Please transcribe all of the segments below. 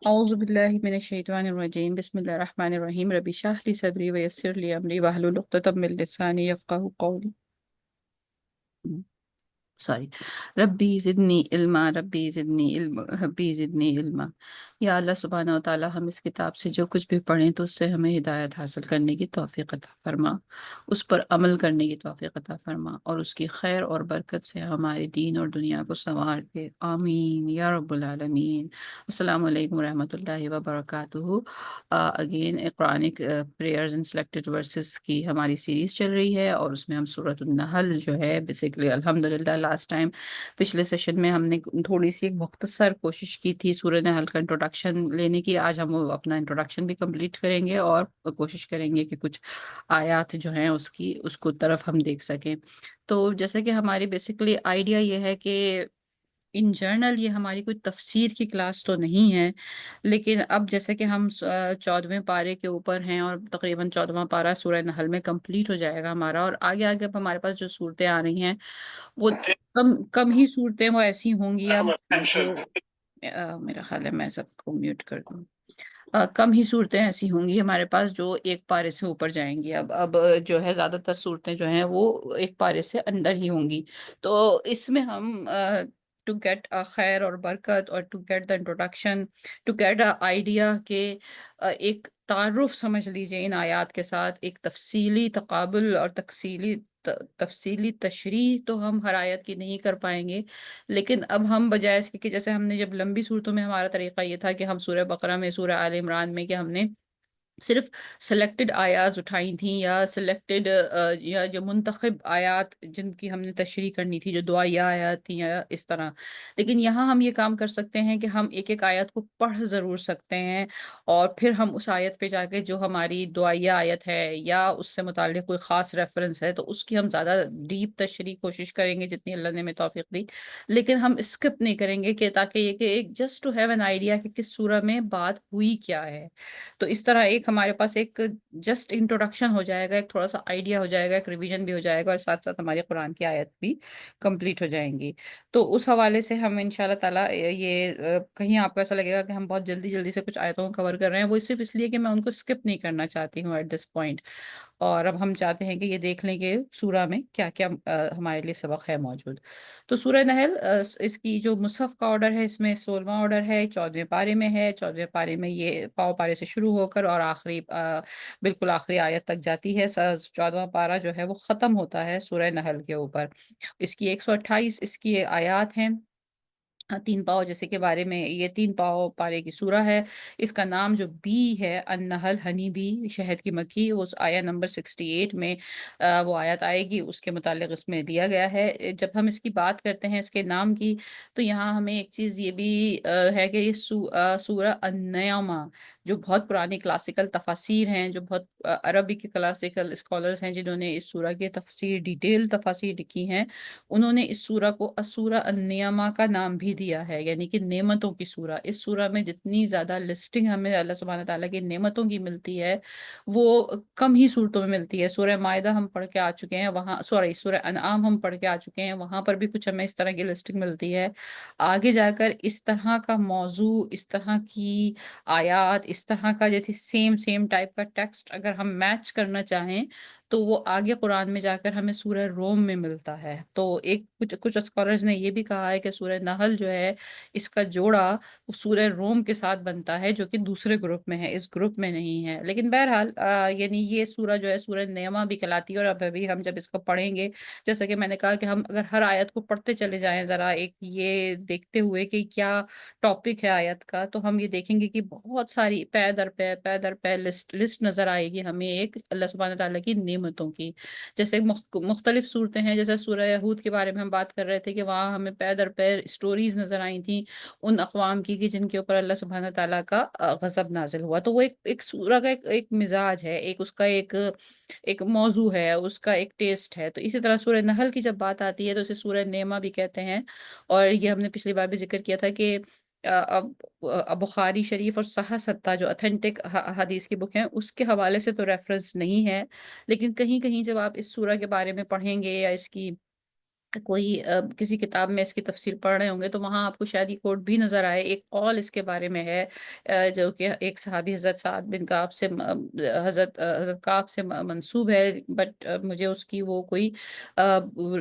أعوذ بالله من الشيطان الرجيم بسم الله الرحمن الرحيم ربي اشرح لي صدري ويسر لي أمري واحلل عقدة من لساني يفقهوا قولي. سوري. ربی زدنی علما ربی زدنی علم ربی زدنی علما. یا اللہ سبحانہ و تعالی ہم اس کتاب سے جو کچھ بھی پڑھیں تو اس سے ہمیں ہدایت حاصل کرنے کی توفیق عطا فرما، اس پر عمل کرنے کی توفیق عطا فرما اور اس کی خیر اور برکت سے ہمارے دین اور دنیا کو سنوار کے، آمین یا رب العالمین۔ السلام علیکم ورحمۃ اللہ وبرکاتہ۔ Again Quranic prayers and selected verses کی ہماری سیریز چل رہی ہے اور اس میں ہم سورۃ النحل جو ہے بیسیکلی الحمدللہ لاسٹ ٹائم پچھلے سیشن میں ہم نے تھوڑی سی ایک مختصر کوشش کی تھی سورہ نحل کا انٹروڈکشن لینے کی۔ آج ہم وہ اپنا انٹروڈکشن بھی کمپلیٹ کریں گے اور کوشش کریں گے کہ کچھ آیات جو ہیں اس کو طرف ہم دیکھ سکیں۔ تو جیسے کہ ہماری بیسیکلی آئیڈیا یہ ہے کہ ان جرنل یہ ہماری کوئی تفسیر کی کلاس تو نہیں ہے، لیکن اب جیسے کہ ہم 14ویں پارے کے اوپر ہیں اور تقریباً 14واں پارہ سورہ نحل میں کمپلیٹ ہو جائے گا ہمارا، اور آگے آگے اب ہمارے پاس جو صورتیں آ رہی ہیں وہ کم کم ہی صورتیں وہ ایسی ہوں گی اب جو میرا خیال ہے میں سب کو میوٹ کر دوں۔ کم ہی صورتیں ایسی ہوں گی ہمارے پاس جو ایک پارے سے اوپر جائیں گی۔ اب جو ہے زیادہ تر صورتیں جو ہیں وہ ایک پارے سے اندر ہی ہوں گی۔ تو اس میں ہم ٹو گیٹ خیر اور برکت اور to get the introduction, to get idea کہ ایک تعارف سمجھ لیجیے ان آیات کے ساتھ، ایک تفصیلی تقابل اور تفصیلی تشریح تو ہم ہر آیت کی نہیں کر پائیں گے، لیکن اب ہم بجائے اس کے کہ جیسے ہم نے جب لمبی صورتوں میں ہمارا طریقہ یہ تھا کہ ہم سورہ بقرہ میں، سورہ آل عمران میں کہ ہم نے صرف سلیکٹڈ آیات اٹھائی تھیں یا سلیکٹڈ یا جو منتخب آیات جن کی ہم نے تشریح کرنی تھی، جو دعائیہ آیات تھیں یا اس طرح، لیکن یہاں ہم یہ کام کر سکتے ہیں کہ ہم ایک ایک آیت کو پڑھ ضرور سکتے ہیں اور پھر ہم اس آیت پہ جا کے جو ہماری دعائیہ آیت ہے یا اس سے متعلق کوئی خاص ریفرنس ہے تو اس کی ہم زیادہ ڈیپ تشریح کوشش کریں گے جتنی اللہ نے ہمیں توفیق دی، لیکن ہم اسکپ نہیں کریں گے کہ تاکہ یہ کہ ایک just to have an idea کہ کس سورہ میں بات ہوئی کیا ہے۔ تو اس طرح ایک ہمارے پاس ایک جسٹ انٹروڈکشن ہو جائے گا، ایک تھوڑا سا آئیڈیا ہو جائے گا، ایک ریویژن بھی ہو جائے گا اور ساتھ ساتھ ہماری قرآن کی آیت بھی کمپلیٹ ہو جائیں گی۔ تو اس حوالے سے ہم انشاءاللہ تعالیٰ یہ کہیں آپ کو ایسا لگے گا کہ ہم بہت جلدی جلدی سے کچھ آیتوں کو کور کر رہے ہیں، وہ صرف اس لیے کہ میں ان کو اسکپ نہیں کرنا چاہتی ہوں ایٹ دس پوائنٹ، اور اب ہم چاہتے ہیں کہ یہ دیکھ لیں کہ سورہ میں کیا کیا ہمارے لیے سبق ہے موجود۔ تو سورہ نحل اس کی جو مصحف کا آرڈر ہے، اس میں 16واں آرڈر ہے، 14ویں پارے میں ہے۔ 14ویں پارے میں یہ پاؤ پارے سے شروع ہو کر اور آخری بالکل آخری آیت تک جاتی ہے۔ 14واں پارہ جو ہے وہ ختم ہوتا ہے سورہ نحل کے اوپر۔ اس کی 128 اس کی آیات ہیں۔ تین پاؤ جیسے کے بارے میں یہ تین پاؤ پارے کی سورہ ہے۔ اس کا نام جو بی ہے النحل، ہنی بی، شہد کی مکھی، اس آیت نمبر 68 میں وہ آیت آئے گی، اس کے متعلق اس میں دیا گیا ہے۔ جب ہم اس کی بات کرتے ہیں اس کے نام کی تو یہاں ہمیں ایک چیز یہ بھی ہے کہ یہ سورہ النعمہ، جو بہت پرانی کلاسیکل تفاسیر ہیں، جو بہت عربی کے کلاسیکل اسکالرز ہیں جنہوں نے اس سورہ کی تفسیر ڈیٹیل تفاسیر لکھی ہیں، انہوں نے اس سورہ کو السورہ النعمہ کا نام بھی دیا ہے، یعنی کہ نعمتوں کی سورہ۔ اس سورہ میں جتنی زیادہ لسٹنگ ہمیں اللہ سبحانہ تعالیٰ کی نعمتوں کی ملتی ہے وہ کم ہی صورتوں میں ملتی ہے۔ سورہ مائدہ ہم پڑھ کے آ چکے ہیں، وہاں سورہ انعام ہم پڑھ کے آ چکے ہیں، وہاں پر بھی کچھ ہمیں اس طرح کی لسٹنگ ملتی ہے۔ آگے جا کر اس طرح کا موضوع، اس طرح کی آیات، اس طرح کا جیسے سیم ٹائپ کا ٹیکسٹ اگر ہم میچ کرنا چاہیں تو وہ آگے قرآن میں جا کر ہمیں سورہ روم میں ملتا ہے۔ تو ایک کچھ اسکالرز نے یہ بھی کہا ہے کہ سورہ نحل جو ہے اس کا جوڑا وہ سورہ روم کے ساتھ بنتا ہے، جو کہ دوسرے گروپ میں ہے، اس گروپ میں نہیں ہے۔ لیکن بہرحال یعنی یہ سورہ جو ہے سورہ نعمہ بھی کہلاتی ہے، اور اب ابھی ہم جب اس کو پڑھیں گے، جیسا کہ میں نے کہا کہ ہم اگر ہر آیت کو پڑھتے چلے جائیں ذرا ایک یہ دیکھتے ہوئے کہ کیا ٹاپک ہے آیت کا، تو ہم یہ دیکھیں گے کہ بہت ساری پے در پے لسٹ نظر آئے گی ہمیں ایک اللہ سبحانہ تعالیٰ کی نعمتوں کی۔ جیسے مختلف صورتیں ہیں، جیسے سورہ ہود کے بارے میں ہم بات کر رہے تھے کہ وہاں ہمیں پے در پے اسٹوریز نظر آئی تھیں ان اقوام کی کہ جن کے اوپر اللہ سبحانہ تعالیٰ کا غضب نازل ہوا۔ تو وہ ایک سورہ کا ایک مزاج ہے، ایک اس کا ایک موضوع ہے، اس کا ایک ٹیسٹ ہے۔ تو اسی طرح سورہ نحل کی جب بات آتی ہے تو اسے سورہ نعمہ بھی کہتے ہیں، اور یہ ہم نے پچھلی بار بھی ذکر کیا تھا کہ بخاری شریف اور صحیح ستہ جو اتھینٹک حدیث کی بک ہیں اس کے حوالے سے تو ریفرنس نہیں ہے، لیکن کہیں کہیں جب آپ اس سورہ کے بارے میں پڑھیں گے یا اس کی کوئی کسی کتاب میں اس کی تفسیر پڑھ رہے ہوں گے تو وہاں آپ کو شاید یہ کوٹ بھی نظر آئے، ایک قول اس کے بارے میں ہے جو کہ ایک صحابی حضرت سعد بن کعب سے حضرت کعب سے منسوب ہے، بٹ مجھے اس کی وہ کوئی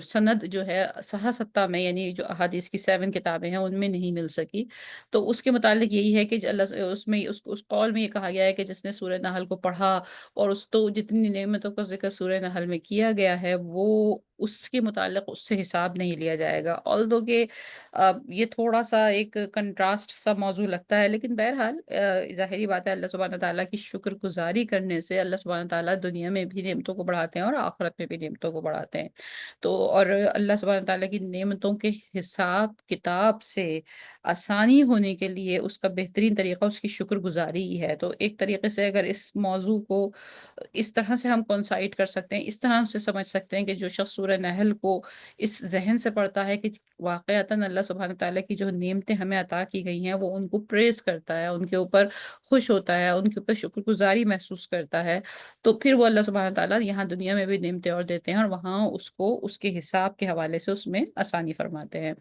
سند جو ہے صحاح ستہ میں، یعنی جو احادیث کی 7 کتابیں ہیں ان میں نہیں مل سکی۔ تو اس کے متعلق یہی ہے کہ اللہ اس میں اس قول میں یہ کہا گیا ہے کہ جس نے سورہ نحل کو پڑھا اور اس تو جتنی نعمتوں کا ذکر سورہ نحل میں کیا گیا ہے وہ اس کے متعلق اس سے حساب نہیں لیا جائے گا، although کہ یہ تھوڑا سا ایک کنٹراسٹ سا موضوع لگتا ہے، لیکن بہرحال ظاہری بات ہے، اللہ سبحانہ تعالیٰ کی شکر گزاری کرنے سے اللہ سبحانہ تعالیٰ دنیا میں بھی نعمتوں کو بڑھاتے ہیں اور آخرت میں بھی نعمتوں کو بڑھاتے ہیں۔ تو اور اللہ سبحانہ تعالیٰ کی نعمتوں کے حساب کتاب سے آسانی ہونے کے لیے اس کا بہترین طریقہ اس کی شکر گزاری ہی ہے۔ تو ایک طریقے سے اگر اس موضوع کو اس طرح سے ہم کنسائڈ کر سکتے ہیں، اس طرح سے سمجھ سکتے ہیں کہ جو شخص سورہ نحل کو اس ذہن سے پڑھتا ہے کہ واقعتاً اللہ سبحانہ تعالیٰ کی جو نعمتیں ہمیں عطا کی گئی ہیں وہ ان کو پریز کرتا ہے، ان کے اوپر خوش ہوتا ہے، ان کے اوپر شکر گزاری محسوس کرتا ہے، تو پھر وہ اللہ سبحانہ تعالیٰ یہاں دنیا میں بھی نعمتیں اور دیتے ہیں اور وہاں اس کو اس کے حساب کے حوالے سے اس میں آسانی فرماتے ہیں۔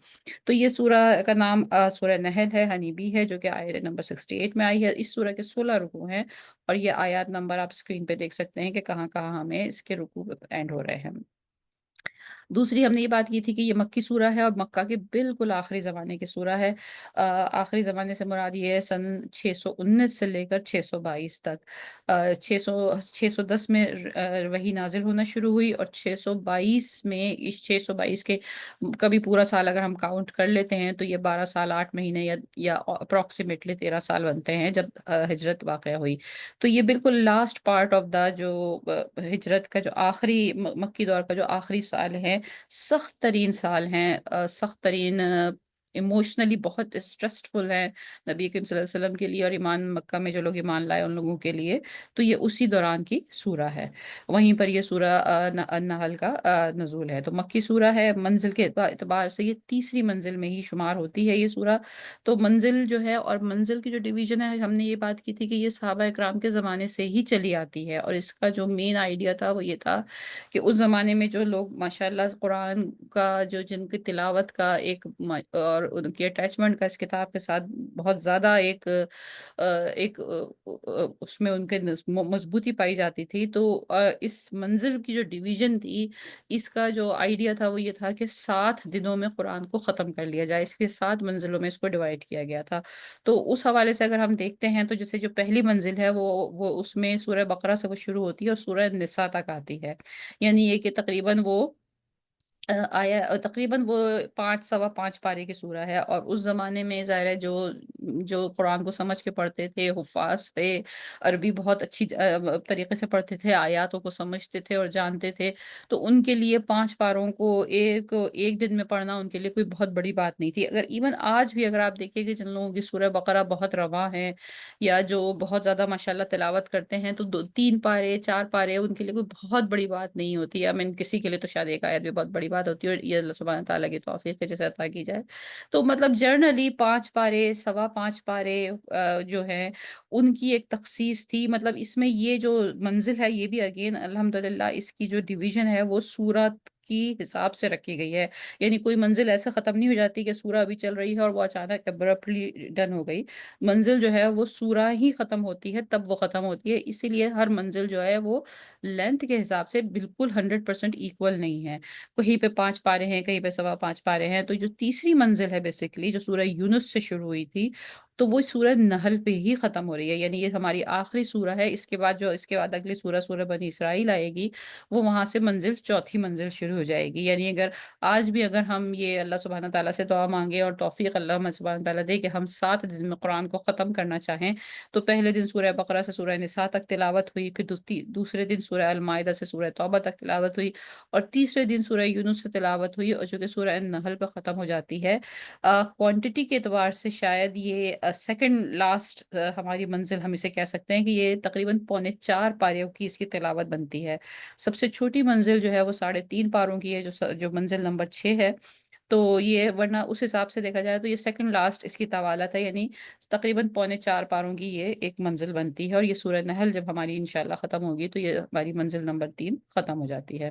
تو یہ سورہ کا نام سورہ نحل ہے، ہنی بی ہے، جو کہ آیت نمبر 68 میں آئی ہے۔ اس سورہ کے 16 رکوع ہیں اور یہ آیات نمبر آپ اسکرین پہ دیکھ سکتے ہیں کہ کہاں کہاں ہمیں اس کے رکوع اینڈ ہو رہے ہیں۔ دوسری ہم نے یہ بات کی تھی کہ یہ مکی سورہ ہے اور مکہ کے بالکل آخری زمانے کی سورہ ہے۔ آخری زمانے سے مراد یہ ہے سن 619 سے لے کر 622 تک۔ 610 میں وحی نازل ہونا شروع ہوئی اور 622 میں، اس 622 کے کبھی پورا سال اگر ہم کاؤنٹ کر لیتے ہیں تو یہ 12 سال 8 مہینے یا اپروکسیمیٹلی 13 سال بنتے ہیں جب ہجرت واقع ہوئی۔ تو یہ بالکل لاسٹ پارٹ آف دا جو ہجرت کا جو آخری مکی دور کا جو آخری سال ہے، سخت ترین سال ہیں، سخت ترین ایموشنلی بہت اسٹریسفل ہیں نبی کریم صلی اللہ علیہ وسلم کے لیے اور ایمان مکہ میں جو لوگ ایمان لائے ان لوگوں کے لیے۔ تو یہ اسی دوران کی سورہ ہے، وہیں پر یہ سورہ النحل کا نزول ہے۔ تو مکی سورہ ہے، منزل کے اعتبار سے یہ تیسری منزل میں ہی شمار ہوتی ہے یہ سورہ۔ تو منزل جو ہے اور منزل کی جو ڈویژن ہے، ہم نے یہ بات کی تھی کہ یہ صحابہ اکرام کے زمانے سے ہی چلی آتی ہے اور اس کا جو مین آئیڈیا تھا وہ یہ تھا کہ اس زمانے میں جو لوگ ماشاءاللہ قرآن کا جو جن کی تلاوت کا اور ان کی اٹیچمنٹ کا اس کتاب کے ساتھ بہت زیادہ اس میں ان کے مضبوطی پائی جاتی تھی، تو اس منزل کی جو ڈویژن تھی، اس کا جو آئیڈیا تھا وہ یہ تھا کہ 7 دنوں میں قرآن کو ختم کر لیا جائے، اس لیے 7 منزلوں میں اس کو ڈیوائڈ کیا گیا تھا۔ تو اس حوالے سے اگر ہم دیکھتے ہیں تو جیسے جو پہلی منزل ہے وہ اس میں سورہ بقرہ سے وہ شروع ہوتی ہے اور سورہ نساء تک آتی ہے، یعنی یہ کہ تقریباً وہ تقریباً وہ 5 سوا 5 پارے کی سورہ ہے اور اس زمانے میں ظاہر ہے جو قرآن کو سمجھ کے پڑھتے تھے، حفاظ تھے، عربی بہت اچھی طریقے سے پڑھتے تھے، آیاتوں کو سمجھتے تھے اور جانتے تھے، تو ان کے لیے 5 پاروں کو ایک دن میں پڑھنا ان کے لیے کوئی بہت بڑی بات نہیں تھی۔ اگر ایون آج بھی اگر آپ دیکھیں کہ جن لوگوں کی سورہ بقرہ بہت رواں ہے یا جو بہت زیادہ ماشاءاللہ تلاوت کرتے ہیں تو 3 پارے 4 پارے ان کے لیے کوئی بہت بڑی بات نہیں ہوتی ہے، کسی کے لیے تو شاید ایک آیت بھی بہت بڑی بات ہوتی ہے اور یہ اللہ سبحانہ تعالیٰ کی توفیق ہے جیسے عطا کی جائے۔ تو مطلب جرنلی 5 پارے سوا 5 پارے جو ہیں ان کی ایک تخصیص تھی، مطلب اس میں یہ جو منزل ہے یہ بھی اگین الحمدللہ اس کی جو ڈویژن ہے وہ سورت کی حساب سے رکھی گئی ہے، یعنی کوئی منزل ایسے ختم نہیں ہو جاتی کہ سورہ ابھی چل رہی ہے اور وہ اچانک ابرپٹلی ڈن ہو گئی۔ منزل جو ہے وہ سورہ ہی ختم ہوتی ہے تب وہ ختم ہوتی ہے، اسی لیے ہر منزل جو ہے وہ لینتھ کے حساب سے بالکل 100% ایکول نہیں ہے، کہیں پہ 5 پارے ہیں، کہیں پہ سوا 5 پارے ہیں۔ تو جو تیسری منزل ہے بیسیکلی جو سورہ یونس سے شروع ہوئی تھی تو وہ سورہ نحل پہ ہی ختم ہو رہی ہے، یعنی یہ ہماری آخری سورہ ہے۔ اس کے بعد اگلی سورہ سورہ بنی اسرائیل آئے گی، وہ وہاں سے چوتھی منزل شروع ہو جائے گی، یعنی آج بھی اگر ہم یہ اللہ سبحانہ تعالیٰ سے دعا مانگے اور توفیق اللہ سبحانہ تعالیٰ دے کہ ہم 7 دن میں قرآن کو ختم کرنا چاہیں، تو پہلے دن سورہ بقرہ سے سورہ نساء تک تلاوت ہوئی، پھر دوسرے دن سورہ المائدہ سے سورہ توبہ تک تلاوت ہوئی اور تیسرے دن سورہ یونس سے تلاوت ہوئی اور جو کہ سورہ النحل پہ ختم ہو جاتی ہے۔ کوانٹٹی کے اعتبار سے شاید یہ سیکنڈ لاسٹ ہماری منزل ہم اسے کہہ سکتے ہیں کہ یہ تقریباً 3.25 پاروں کی اس کی تلاوت بنتی ہے۔ سب سے چھوٹی منزل جو ہے وہ 3.5 پاروں کی ہے، جو منزل نمبر 6 ہے۔ تو یہ ورنہ اس حساب سے دیکھا جائے تو یہ سیکنڈ لاسٹ اس کی طوالت ہے، یعنی تقریباً 3.25 پاروں کی یہ ایک منزل بنتی ہے اور یہ سورہ نحل جب ہماری انشاءاللہ ختم ہوگی تو یہ ہماری منزل نمبر 3 ختم ہو جاتی ہے۔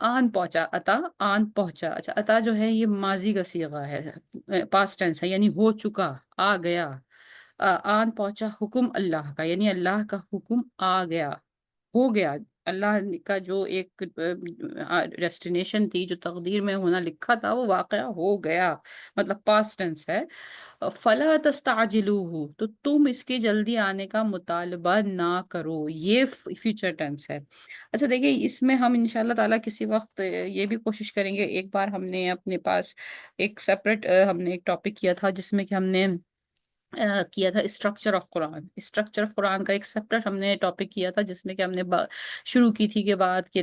آن پہنچا، اتا آن پہنچا، اچھا اتا جو ہے یہ ماضی کا صیغہ ہے، پاسٹ ٹینس ہے، یعنی ہو چکا، آ گیا۔ آن پہنچا حکم اللہ کا، یعنی اللہ کا حکم آ گیا، ہو گیا۔ اللہ کا جو ایک ڈیسٹینیشن تھی، جو تقدیر میں ہونا لکھا تھا، وہ واقعہ ہو گیا، مطلب پاسٹ ٹینس ہے۔ فلا تستعجلوہ، تو تم اس کے جلدی آنے کا مطالبہ نہ کرو، یہ فیوچر ٹینس ہے۔ اچھا دیکھیے، اس میں ہم انشاءاللہ تعالیٰ کسی وقت یہ بھی کوشش کریں گے۔ ایک بار ہم نے اپنے پاس ایک سیپریٹ ہم نے ایک ٹاپک کیا تھا، جس میں کہ ہم نے کیا تھا structure of Quran. Structure of Quran کا ایک سیپریٹ ہم نے ٹاپک کیا تھا، جس میں کہ ہم نے شروع کی تھی کہ بات کہ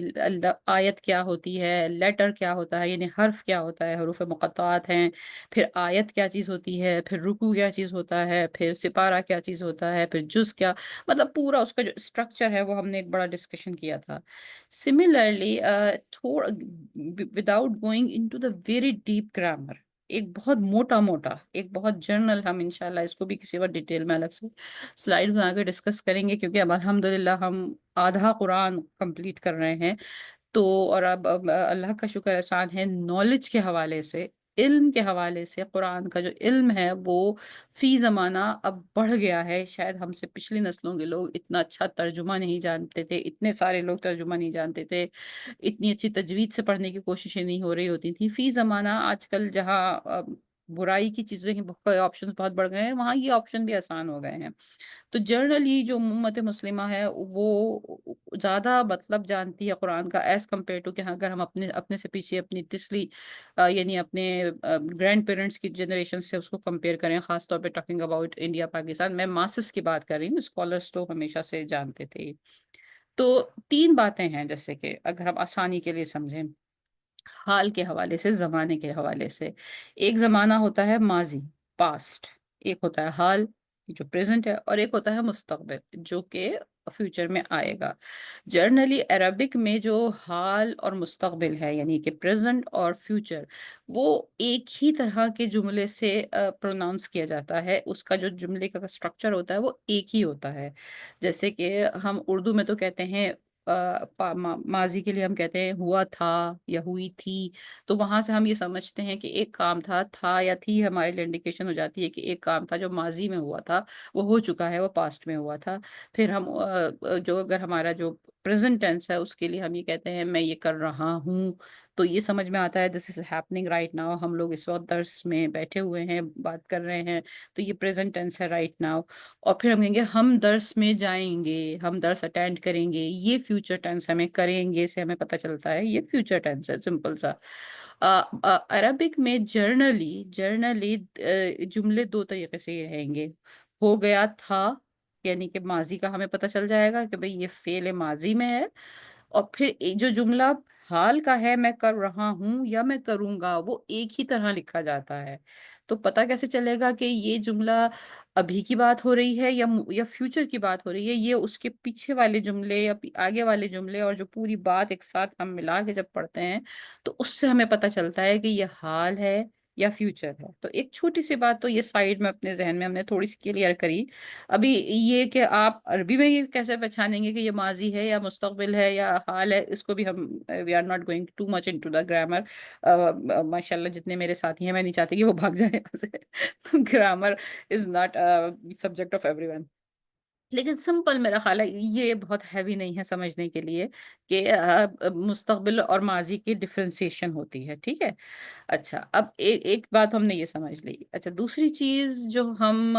آیت کیا ہوتی ہے، لیٹر کیا ہوتا ہے، یعنی حرف کیا ہوتا ہے، حروف مقطعات ہیں، پھر آیت کیا چیز ہوتی ہے، پھر رکوع کیا چیز ہوتا ہے، پھر سپارہ کیا چیز ہوتا ہے، پھر جز کیا، مطلب پورا اس کا جو اسٹرکچر ہے وہ ہم نے ایک بڑا ڈسکشن کیا تھا۔ سملرلی تھوڑا without going into the very deep grammar, ایک بہت موٹا موٹا، ایک بہت جنرل، ہم انشاءاللہ اس کو بھی کسی وقت ڈیٹیل میں الگ سے سلائیڈ بنا کے ڈسکس کریں گے، کیونکہ اب الحمدللہ ہم آدھا قرآن کمپلیٹ کر رہے ہیں۔ تو اور اب اللہ کا شکر احسان ہے، نالج کے حوالے سے، علم کے حوالے سے، قرآن کا جو علم ہے وہ فی زمانہ اب بڑھ گیا ہے۔ شاید ہم سے پچھلی نسلوں کے لوگ اتنا اچھا ترجمہ نہیں جانتے تھے، اتنے سارے لوگ ترجمہ نہیں جانتے تھے، اتنی اچھی تجوید سے پڑھنے کی کوششیں نہیں ہو رہی ہوتی تھیں۔ فی زمانہ آج کل جہاں برائی کی چیزیں آپشن بہت بڑھ گئے ہیں، وہاں یہ آپشن بھی آسان ہو گئے ہیں۔ تو جنرلی جو امت مسلمہ ہے وہ زیادہ مطلب جانتی ہے قرآن کا، ایز کمپیئر ٹو کہ اگر ہم اپنے سے پیچھے اپنی تسلی یعنی اپنے گرینڈ پیرنٹس کی جنریشن سے اس کو کمپیئر کریں، خاص طور پہ ٹاکنگ اباؤٹ انڈیا پاکستان، میں ماسس کی بات کر رہی ہوں، اسکالرس تو ہمیشہ سے جانتے تھے۔ تو تین باتیں ہیں، جیسے کہ اگر ہم آسانی کے لیے سمجھیں، حال کے حوالے سے، زمانے کے حوالے سے، ایک زمانہ ہوتا ہے ماضی، پاسٹ، ایک ہوتا ہے حال جو پریزنٹ ہے، اور ایک ہوتا ہے مستقبل جو کہ فیوچر میں آئے گا۔ جرنلی عربک میں جو حال اور مستقبل ہے، یعنی کہ پریزنٹ اور فیوچر، وہ ایک ہی طرح کے جملے سے پروناؤنس کیا جاتا ہے، اس کا جو جملے کا اسٹرکچر ہوتا ہے وہ ایک ہی ہوتا ہے۔ جیسے کہ ہم اردو میں تو کہتے ہیں ماضی کے لیے ہم کہتے ہیں ہوا تھا یا ہوئی تھی، تو وہاں سے ہم یہ سمجھتے ہیں کہ ایک کام تھا یا تھی، ہمارے لیے انڈیکیشن ہو جاتی ہے کہ ایک کام تھا جو ماضی میں ہوا تھا، وہ ہو چکا ہے، وہ پاسٹ میں ہوا تھا۔ پھر ہم جو اگر ہمارا جو پریزنٹ ٹینس ہے، اس کے لیے ہم یہ کہتے ہیں میں یہ کر رہا ہوں، تو یہ سمجھ میں آتا ہے دس از ہیپننگ رائٹ ناؤ، ہم لوگ اس وقت درس میں بیٹھے ہوئے ہیں، بات کر رہے ہیں، تو یہ پریزنٹ ٹینس ہے، رائٹ ناؤ۔ اور پھر ہم کہیں گے ہم درس میں جائیں گے، ہم درس اٹینڈ کریں گے، یہ فیوچر ٹینس، ہمیں کریں گے سے ہمیں پتہ چلتا ہے یہ فیوچر ٹینس ہے، سمپل سا۔ عربک میں جرنلی جملے دو طریقے سے ہی رہیں گے، ہو گیا تھا، یعنی کہ ماضی کا ہمیں پتہ چل جائے گا کہ بھئی یہ فعل ماضی میں ہے، اور پھر ایک جو جملہ حال کا ہے، میں کر رہا ہوں یا میں کروں گا، وہ ایک ہی طرح لکھا جاتا ہے۔ تو پتہ کیسے چلے گا کہ یہ جملہ ابھی کی بات ہو رہی ہے یا فیوچر کی بات ہو رہی ہے؟ یہ اس کے پیچھے والے جملے یا آگے والے جملے اور جو پوری بات ایک ساتھ ہم ملا کے جب پڑھتے ہیں، تو اس سے ہمیں پتہ چلتا ہے کہ یہ حال ہے یا فیوچر ہے۔ تو ایک چھوٹی سی بات تو یہ سائیڈ میں اپنے ذہن میں ہم نے تھوڑی سی کلیئر کری۔ ابھی یہ کہ آپ عربی میں یہ کیسے پہچانیں گے کہ یہ ماضی ہے یا مستقبل ہے یا حال ہے، اس کو بھی ہم we are not going to much into the grammar. ماشاء اللہ جتنے میرے ساتھی ہیں، میں نہیں چاہتی کہ وہ بھاگ جائیں یہاں سے، grammar is not subject of every one, لیکن سمپل میرا خیال ہے یہ بہت ہیوی نہیں ہے سمجھنے کے لیے کہ مستقبل اور ماضی کی ڈفرینسیشن ہوتی ہے، ٹھیک ہے۔ اچھا، اب ایک بات ہم نے یہ سمجھ لی۔ اچھا، دوسری چیز جو ہم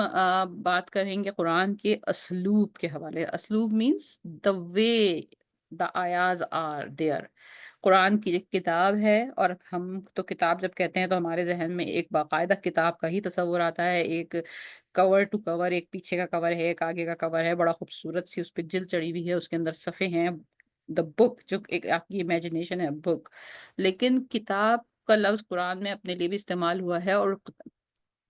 بات کریں گے قرآن کے اسلوب کے حوالے، اسلوب مینس دا وے دا آیاز آر دیئر۔ قرآن کی ایک کتاب ہے، اور ہم تو کتاب جب کہتے ہیں تو ہمارے ذہن میں ایک باقاعدہ کتاب کا ہی تصور آتا ہے، ایک کور ٹو کور، ایک پیچھے کا کور ہے، ایک آگے کا کور ہے، بڑا خوبصورت سی اس پہ جلد چڑھی ہوئی ہے، اس کے اندر صفحے ہیں، دا بک، جو ایک آپ کی امیجنیشن ہے، بک۔ لیکن کتاب کا لفظ قرآن میں اپنے لیے بھی استعمال ہوا ہے، اور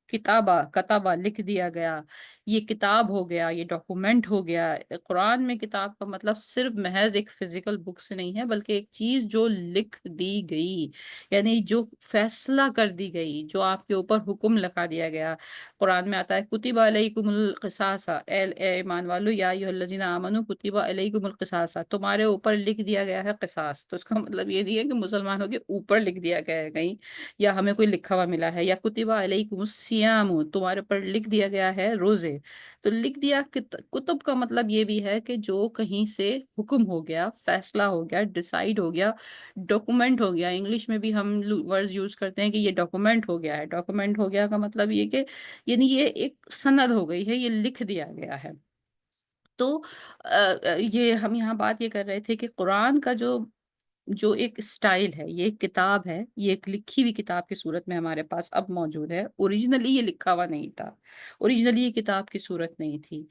کتابہ کتابہ لکھ دیا گیا، یہ کتاب ہو گیا، یہ ڈاکومنٹ ہو گیا۔ قرآن میں کتاب کا مطلب صرف محض ایک فزیکل بک سے نہیں ہے، بلکہ ایک چیز جو لکھ دی گئی، یعنی جو فیصلہ کر دی گئی، جو آپ کے اوپر حکم لگا دیا گیا۔ قرآن میں آتا ہے کتب علیکم القصاص، اے ایمان والو یا ایھا الذین آمنوا کتب علیکم القصاص، تمہارے اوپر لکھ دیا گیا ہے قصاص۔ تو اس کا مطلب یہ نہیں ہے کہ مسلمانوں کے اوپر لکھ دیا گیا ہے کہیں، یا ہمیں کوئی لکھا ہوا ملا ہے، یا کتب علیکم الصیام، تمہارے پر لکھ دیا گیا ہے روزے۔ تو لکھ دیا کتب کا مطلب یہ بھی ہے کہ جو کہیں سے حکم ہو گیا، فیصلہ ہو گیا، ڈیسائیڈ ہو گیا، ڈاکومنٹ ہو گیا۔ انگلش میں بھی ہم ورڈز یوز کرتے ہیں کہ یہ ڈاکومنٹ ہو گیا ہے۔ ڈاکومنٹ ہو گیا کا مطلب یہ کہ یعنی یہ ایک سند ہو گئی ہے، یہ لکھ دیا گیا ہے۔ تو یہ ہم یہاں بات یہ کر رہے تھے کہ قرآن کا جو جو ایک اسٹائل ہے، یہ ایک کتاب ہے، یہ ایک لکھی ہوئی کتاب کی صورت میں ہمارے پاس اب موجود ہے۔ اوریجنلی یہ لکھا ہوا نہیں تھا، اوریجنلی یہ کتاب کی صورت نہیں تھی،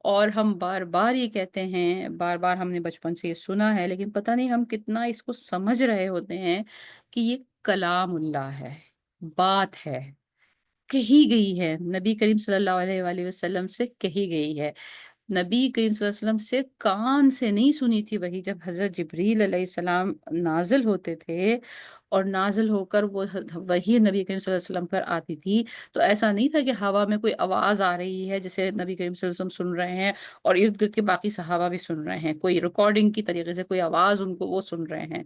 اور ہم بار بار یہ کہتے ہیں، بار بار ہم نے بچپن سے یہ سنا ہے، لیکن پتہ نہیں ہم کتنا اس کو سمجھ رہے ہوتے ہیں کہ یہ کلام اللہ ہے، بات ہے، کہی گئی ہے، نبی کریم صلی اللہ علیہ وآلہ وسلم سے کہی گئی ہے۔ نبی کریم صلی اللہ علیہ وسلم سے کان سے نہیں سنی تھی وہی، جب حضرت جبریل علیہ السلام نازل ہوتے تھے اور نازل ہو کر وہ وہی نبی کریم صلی اللہ علیہ وسلم پر آتی تھی، تو ایسا نہیں تھا کہ ہوا میں کوئی آواز آ رہی ہے جسے نبی کریم صلی اللہ علیہ وسلم سن رہے ہیں اور ارد گرد کے باقی صحابہ بھی سن رہے ہیں، کوئی ریکارڈنگ کی طریقے سے کوئی آواز ان کو وہ سن رہے ہیں۔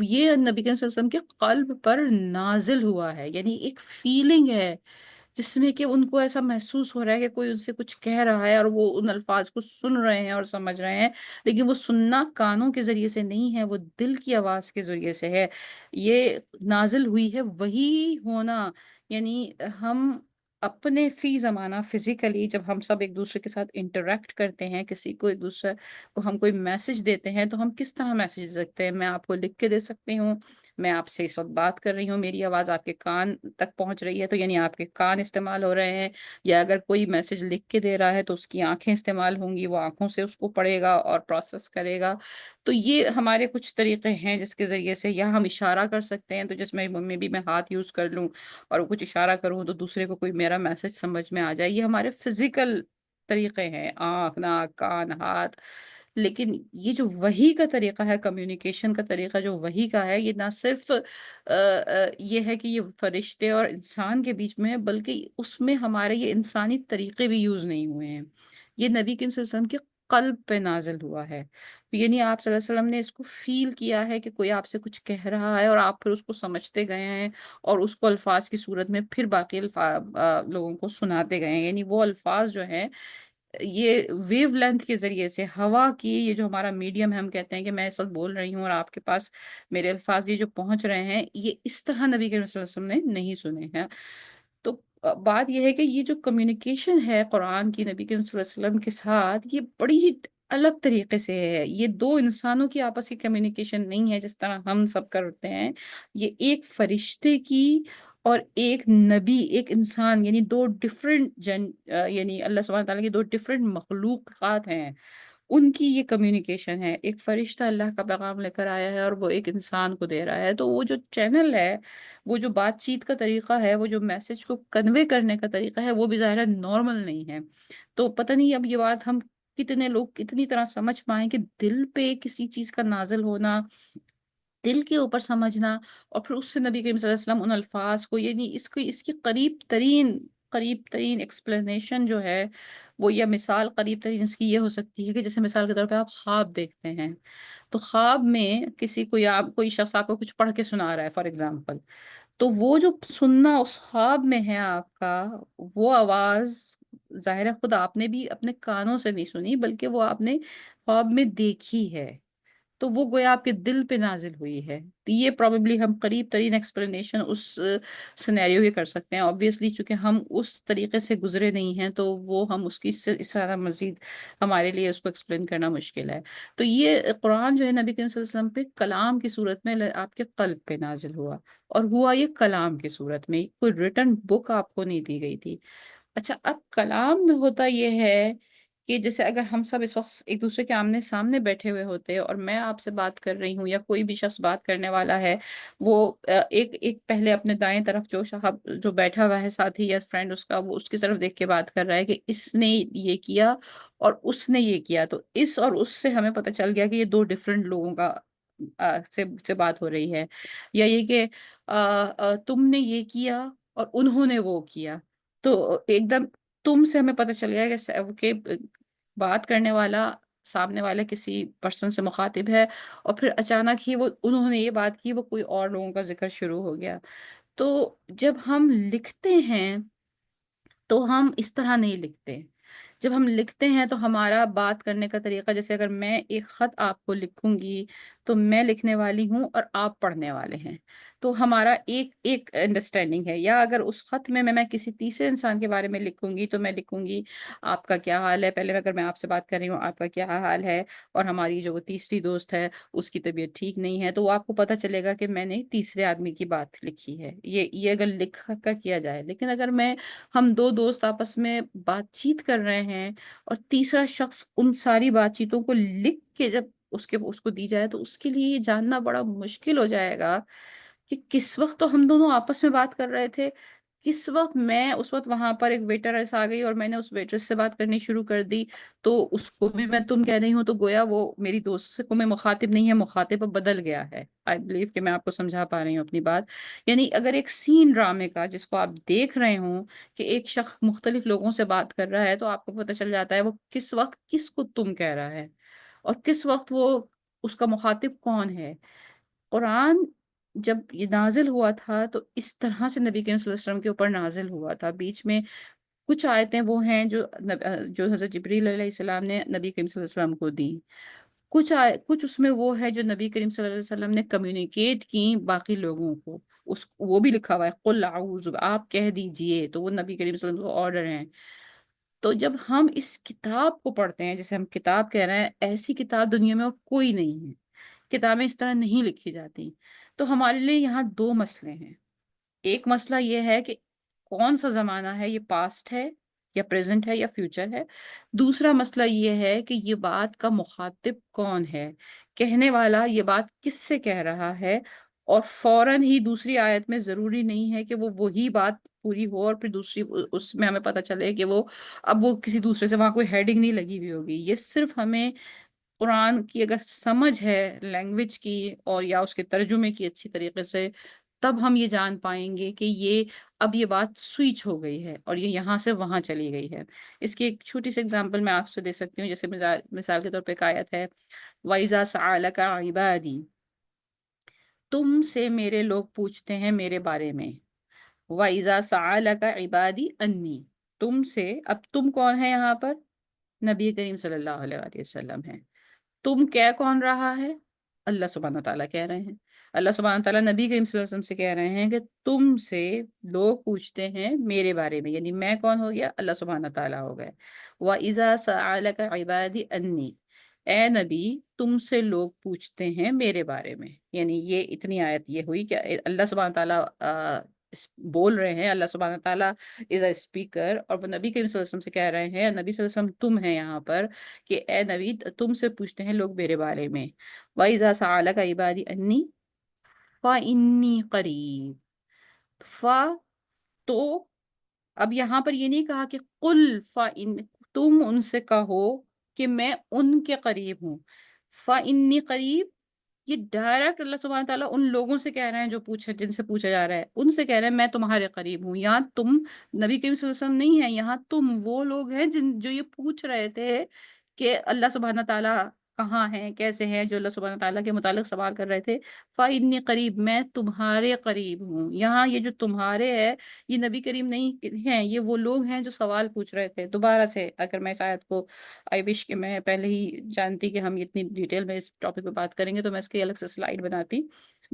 یہ نبی کریم صلی اللہ علیہ وسلم کے قلب پر نازل ہوا ہے، یعنی ایک فیلنگ ہے جس میں کہ ان کو ایسا محسوس ہو رہا ہے کہ کوئی ان سے کچھ کہہ رہا ہے اور وہ ان الفاظ کو سن رہے ہیں اور سمجھ رہے ہیں، لیکن وہ سننا کانوں کے ذریعے سے نہیں ہے، وہ دل کی آواز کے ذریعے سے ہے۔ یہ نازل ہوئی ہے وہی ہونا، یعنی ہم اپنے فی زمانہ فزیکلی جب ہم سب ایک دوسرے کے ساتھ انٹریکٹ کرتے ہیں، کسی کو ایک دوسرے کو ہم کوئی میسج دیتے ہیں، تو ہم کس طرح میسج دے سکتے ہیں؟ میں آپ کو لکھ کے دے سکتی ہوں، میں آپ سے اس وقت بات کر رہی ہوں، میری آواز آپ کے کان تک پہنچ رہی ہے، تو یعنی آپ کے کان استعمال ہو رہے ہیں، یا اگر کوئی میسج لکھ کے دے رہا ہے تو اس کی آنکھیں استعمال ہوں گی، وہ آنکھوں سے اس کو پڑھے گا اور پروسیس کرے گا۔ تو یہ ہمارے کچھ طریقے ہیں جس کے ذریعے سے، یا ہم اشارہ کر سکتے ہیں، تو جس میں بھی میں ہاتھ یوز کر لوں اور کچھ اشارہ کروں تو دوسرے کو کوئی میرا میسج سمجھ میں آ جائے، یہ ہمارے فزیکل طریقے ہیں، آنکھ، ناک، کان، ہاتھ۔ لیکن یہ جو وحی کا طریقہ ہے، کمیونیکیشن کا طریقہ جو وحی کا ہے، یہ نہ صرف یہ ہے کہ یہ فرشتے اور انسان کے بیچ میں ہے، بلکہ اس میں ہمارے یہ انسانی طریقے بھی یوز نہیں ہوئے ہیں، یہ نبی کریم صلی اللہ علیہ وسلم کے قلب پہ نازل ہوا ہے۔ یعنی آپ صلی اللہ علیہ وسلم نے اس کو فیل کیا ہے کہ کوئی آپ سے کچھ کہہ رہا ہے، اور آپ پھر اس کو سمجھتے گئے ہیں اور اس کو الفاظ کی صورت میں پھر باقی لوگوں کو سناتے گئے ہیں، یعنی وہ الفاظ جو ہیں یہ ویو لینتھ کے ذریعے سے، ہوا کی یہ جو ہمارا میڈیم ہے، ہم کہتے ہیں کہ میں اس وقت بول رہی ہوں اور آپ کے پاس میرے الفاظ یہ جو پہنچ رہے ہیں، یہ اس طرح نبی کریم صلی اللہ علیہ وسلم نے نہیں سنے ہیں۔ تو بات یہ ہے کہ یہ جو کمیونیکیشن ہے قرآن کی نبی کریم صلی اللہ علیہ وسلم کے ساتھ، یہ بڑی ہی الگ طریقے سے ہے۔ یہ دو انسانوں کی آپس کی کمیونیکیشن نہیں ہے جس طرح ہم سب کرتے ہیں، یہ ایک فرشتے کی اور ایک نبی، ایک انسان، یعنی دو ڈفرنٹ یعنی اللہ سبحانہ تعالیٰ کی دو ڈفرنٹ مخلوقات ہیں، ان کی یہ کمیونیکیشن ہے۔ ایک فرشتہ اللہ کا پیغام لے کر آیا ہے اور وہ ایک انسان کو دے رہا ہے، تو وہ جو چینل ہے، وہ جو بات چیت کا طریقہ ہے، وہ جو میسج کو کنوے کرنے کا طریقہ ہے، وہ بھی ظاہر نارمل نہیں ہے۔ تو پتہ نہیں اب یہ بات ہم کتنے لوگ کتنی طرح سمجھ پائیں کہ دل پہ کسی چیز کا نازل ہونا، دل کے اوپر سمجھنا، اور پھر اس سے نبی کریم صلی اللہ علیہ وسلم ان الفاظ کو، یعنی اس کی قریب ترین ایکسپلینیشن جو ہے وہ، یا مثال قریب ترین اس کی یہ ہو سکتی ہے کہ جیسے مثال کے طور پہ آپ خواب دیکھتے ہیں، تو خواب میں کسی کو، یا کوئی شخص آپ کو کچھ پڑھ کے سنا رہا ہے فار ایگزامپل، تو وہ جو سننا اس خواب میں ہے آپ کا، وہ آواز ظاہر ہے خود آپ نے بھی اپنے کانوں سے نہیں سنی، بلکہ وہ آپ نے خواب میں دیکھی ہے، تو وہ گویا آپ کے دل پہ نازل ہوئی ہے۔ تو یہ پروبیبلی ہم قریب ترین ایکسپلینیشن اس سینیریو کی کر سکتے ہیں، obviously چونکہ ہم اس طریقے سے گزرے نہیں ہیں، تو وہ ہم اس کی اس سے زیادہ مزید ہمارے لیے اس کو ایکسپلین کرنا مشکل ہے۔ تو یہ قرآن جو ہے نبی کریم صلی اللہ علیہ وسلم پہ کلام کی صورت میں آپ کے قلب پہ نازل ہوا، اور ہوا یہ کلام کی صورت میں، کوئی ریٹن بک آپ کو نہیں دی گئی تھی۔ اچھا، اب کلام میں ہوتا یہ ہے کہ جیسے اگر ہم سب اس وقت ایک دوسرے کے آمنے سامنے بیٹھے ہوئے ہوتے اور میں آپ سے بات کر رہی ہوں یا کوئی بھی شخص بات کرنے والا ہے، وہ ایک ایک پہلے اپنے دائیں طرف جو شخص جو بیٹھا ہوا ہے ساتھی یا فرینڈ اس کا، وہ اس کی طرف دیکھ کے بات کر رہا ہے کہ اس نے یہ کیا اور اس نے یہ کیا، تو اس اور اس سے ہمیں پتہ چل گیا کہ یہ دو ڈفرینٹ لوگوں کا سے بات ہو رہی ہے، یا یہ کہ تم نے یہ کیا اور انہوں نے وہ کیا، تو ایک دم تم سے ہمیں پتہ چل گیا کہ کہ بات کرنے والا سامنے والا کسی پرسن سے مخاطب ہے، اور پھر اچانک ہی وہ انہوں نے یہ بات کی، وہ کوئی اور لوگوں کا ذکر شروع ہو گیا۔ تو جب ہم لکھتے ہیں تو ہم اس طرح نہیں لکھتے۔ جب ہم لکھتے ہیں تو ہمارا بات کرنے کا طریقہ، جیسے اگر میں ایک خط آپ کو لکھوں گی تو میں لکھنے والی ہوں اور آپ پڑھنے والے ہیں، تو ہمارا ایک ایک انڈرسٹینڈنگ ہے۔ یا اگر اس خط میں کسی تیسرے انسان کے بارے میں لکھوں گی تو میں لکھوں گی آپ کا کیا حال ہے، پہلے اگر میں آپ سے بات کر رہی ہوں آپ کا کیا حال ہے، اور ہماری جو وہ تیسری دوست ہے اس کی طبیعت ٹھیک نہیں ہے، تو وہ آپ کو پتہ چلے گا کہ میں نے تیسرے آدمی کی بات لکھی ہے، یہ اگر لکھ کر کیا جائے۔ لیکن اگر ہم دو دوست آپس میں بات چیت کر رہے ہیں اور تیسرا شخص ان ساری بات چیتوں کو لکھ کے جب اس کو دی جائے، تو اس کے لیے یہ جاننا بڑا مشکل ہو جائے گا کہ کس وقت تو ہم دونوں آپس میں بات کر رہے تھے، کس وقت میں اس وقت وہاں پر ایک ویٹرس آ گئی اور میں نے اس ویٹرس سے بات کرنی شروع کر دی، تو اس کو بھی میں تم کہہ رہی ہوں، تو گویا وہ میری دوست کو میں مخاطب نہیں ہے، مخاطب اب بدل گیا ہے۔ آئی بلیو کہ میں آپ کو سمجھا پا رہی ہوں اپنی بات۔ یعنی اگر ایک سین ڈرامے کا جس کو آپ دیکھ رہے ہوں کہ ایک شخص مختلف لوگوں سے بات کر رہا ہے، تو آپ کو پتہ چل جاتا ہے وہ کس وقت کس کو تم کہہ رہا ہے اور کس وقت وہ اس کا مخاطب کون ہے۔ قرآن جب یہ نازل ہوا تھا تو اس طرح سے نبی کریم صلی اللہ علیہ وسلم کے اوپر نازل ہوا تھا۔ بیچ میں کچھ آیتیں وہ ہیں جو حضرت جبریل علیہ السلام نے نبی کریم صلی اللہ علیہ وسلم کو دیں، کچھ اس میں وہ ہے جو نبی کریم صلی اللہ علیہ وسلم نے کمیونیکیٹ کی باقی لوگوں کو، وہ بھی لکھا ہوا ہے قل اعوذ، آپ کہہ دیجئے، تو وہ نبی کریم صلی اللہ علیہ وسلم کو آرڈر ہیں۔ تو جب ہم اس کتاب کو پڑھتے ہیں، جیسے ہم کتاب کہہ رہے ہیں، ایسی کتاب دنیا میں اور کوئی نہیں ہے، کتابیں اس طرح نہیں لکھی جاتی، تو ہمارے لیے یہاں دو مسئلے ہیں۔ ایک مسئلہ یہ ہے کہ کون سا زمانہ ہے، یہ پاسٹ ہے یا پریزنٹ ہے یا فیوچر ہے۔ دوسرا مسئلہ یہ ہے کہ یہ بات کا مخاطب کون ہے، کہنے والا یہ بات کس سے کہہ رہا ہے، اور فوراً ہی دوسری آیت میں ضروری نہیں ہے کہ وہ وہی بات پوری ہو اور پھر دوسری اس میں ہمیں پتہ چلے کہ وہ اب وہ کسی دوسرے سے، وہاں کوئی ہیڈنگ نہیں لگی ہوئی ہوگی۔ یہ صرف ہمیں قرآن کی اگر سمجھ ہے لینگویج کی اور یا اس کے ترجمے کی اچھی طریقے سے، تب ہم یہ جان پائیں گے کہ اب یہ بات سوئچ ہو گئی ہے اور یہ یہاں سے وہاں چلی گئی ہے۔ اس کی ایک چھوٹی سی اگزامپل میں آپ سے دے سکتی ہوں، جیسے مثال کے طور پہ ایک آیت ہے وَإِذَا سَأَلَكَ عِبَادِي، تم سے میرے لوگ پوچھتے ہیں میرے بارے میں۔ وَإِذَا سَأَلَكَ عِبَادِي أَنِّي، تم سے، اب تم کون ہے یہاں پر؟ نبی کریم صلی اللہ علیہ وآلہ وسلم ہے۔ تم کہہ کون رہا ہے؟ اللہ سبحانہ تعالیٰ کہہ رہے ہیں۔ اللہ سبحانہ تعالیٰ نبی کریم صلی اللہ علیہ وسلم سے کہہ رہے ہیں کہ تم سے لوگ پوچھتے ہیں میرے بارے میں، یعنی میں کون ہو گیا؟ اللہ سبحانہ تعالیٰ ہو گئے۔ وَإِذَا سَأَلَكَ عِبَادِي عَنِّي، اے نبی تم سے لوگ پوچھتے ہیں میرے بارے میں، یعنی یہ اتنی آیت یہ ہوئی کہ اللہ سبحانہ تعالیٰ بول رہے ہیں، اللہ سبحانہ تعالیٰ از اے اسپیکر، اور وہ نبی کریم صلی اللہ علیہ وسلم سے کہہ رہے ہیں، نبی صلی اللہ علیہ وسلم تم ہیں یہاں پر، کہ اے نبی تم سے پوچھتے ہیں لوگ میرے بارے میں۔ وَإِذَا سَأَلَكَ عِبَادِي عَنِّي فَإِنِّي قَرِيبٌ، تو اب یہاں پر یہ نہیں کہا کہ قل فَإِن، تم ان سے کہو کہ میں ان کے قریب ہوں۔ فَإِنِّي قریب، یہ ڈائریکٹ اللہ سبحانہ تعالیٰ ان لوگوں سے کہہ رہے ہیں جن سے پوچھا جا رہا ہے، ان سے کہہ رہے ہیں میں تمہارے قریب ہوں۔ یہاں تم نبی کریم صلی اللہ علیہ وسلم نہیں ہیں، یہاں تم وہ لوگ ہیں جو یہ پوچھ رہے تھے کہ اللہ سبحانہ تعالیٰ کہاں ہیں، کیسے ہیں، جو اللہ سبحانہ تعالیٰ کے متعلق سوال کر رہے تھے۔ فَإِنِّي قریب، میں تمہارے قریب ہوں۔ یہاں یہ جو تمہارے ہے، یہ نبی کریم نہیں ہیں، یہ وہ لوگ ہیں جو سوال پوچھ رہے تھے۔ دوبارہ سے اگر میں اس آیت کو، آئی وش کہ میں پہلے ہی جانتی کہ ہم اتنی ڈیٹیل میں اس ٹاپک پہ بات کریں گے، تو میں اس کی الگ سے سلائیڈ بناتی۔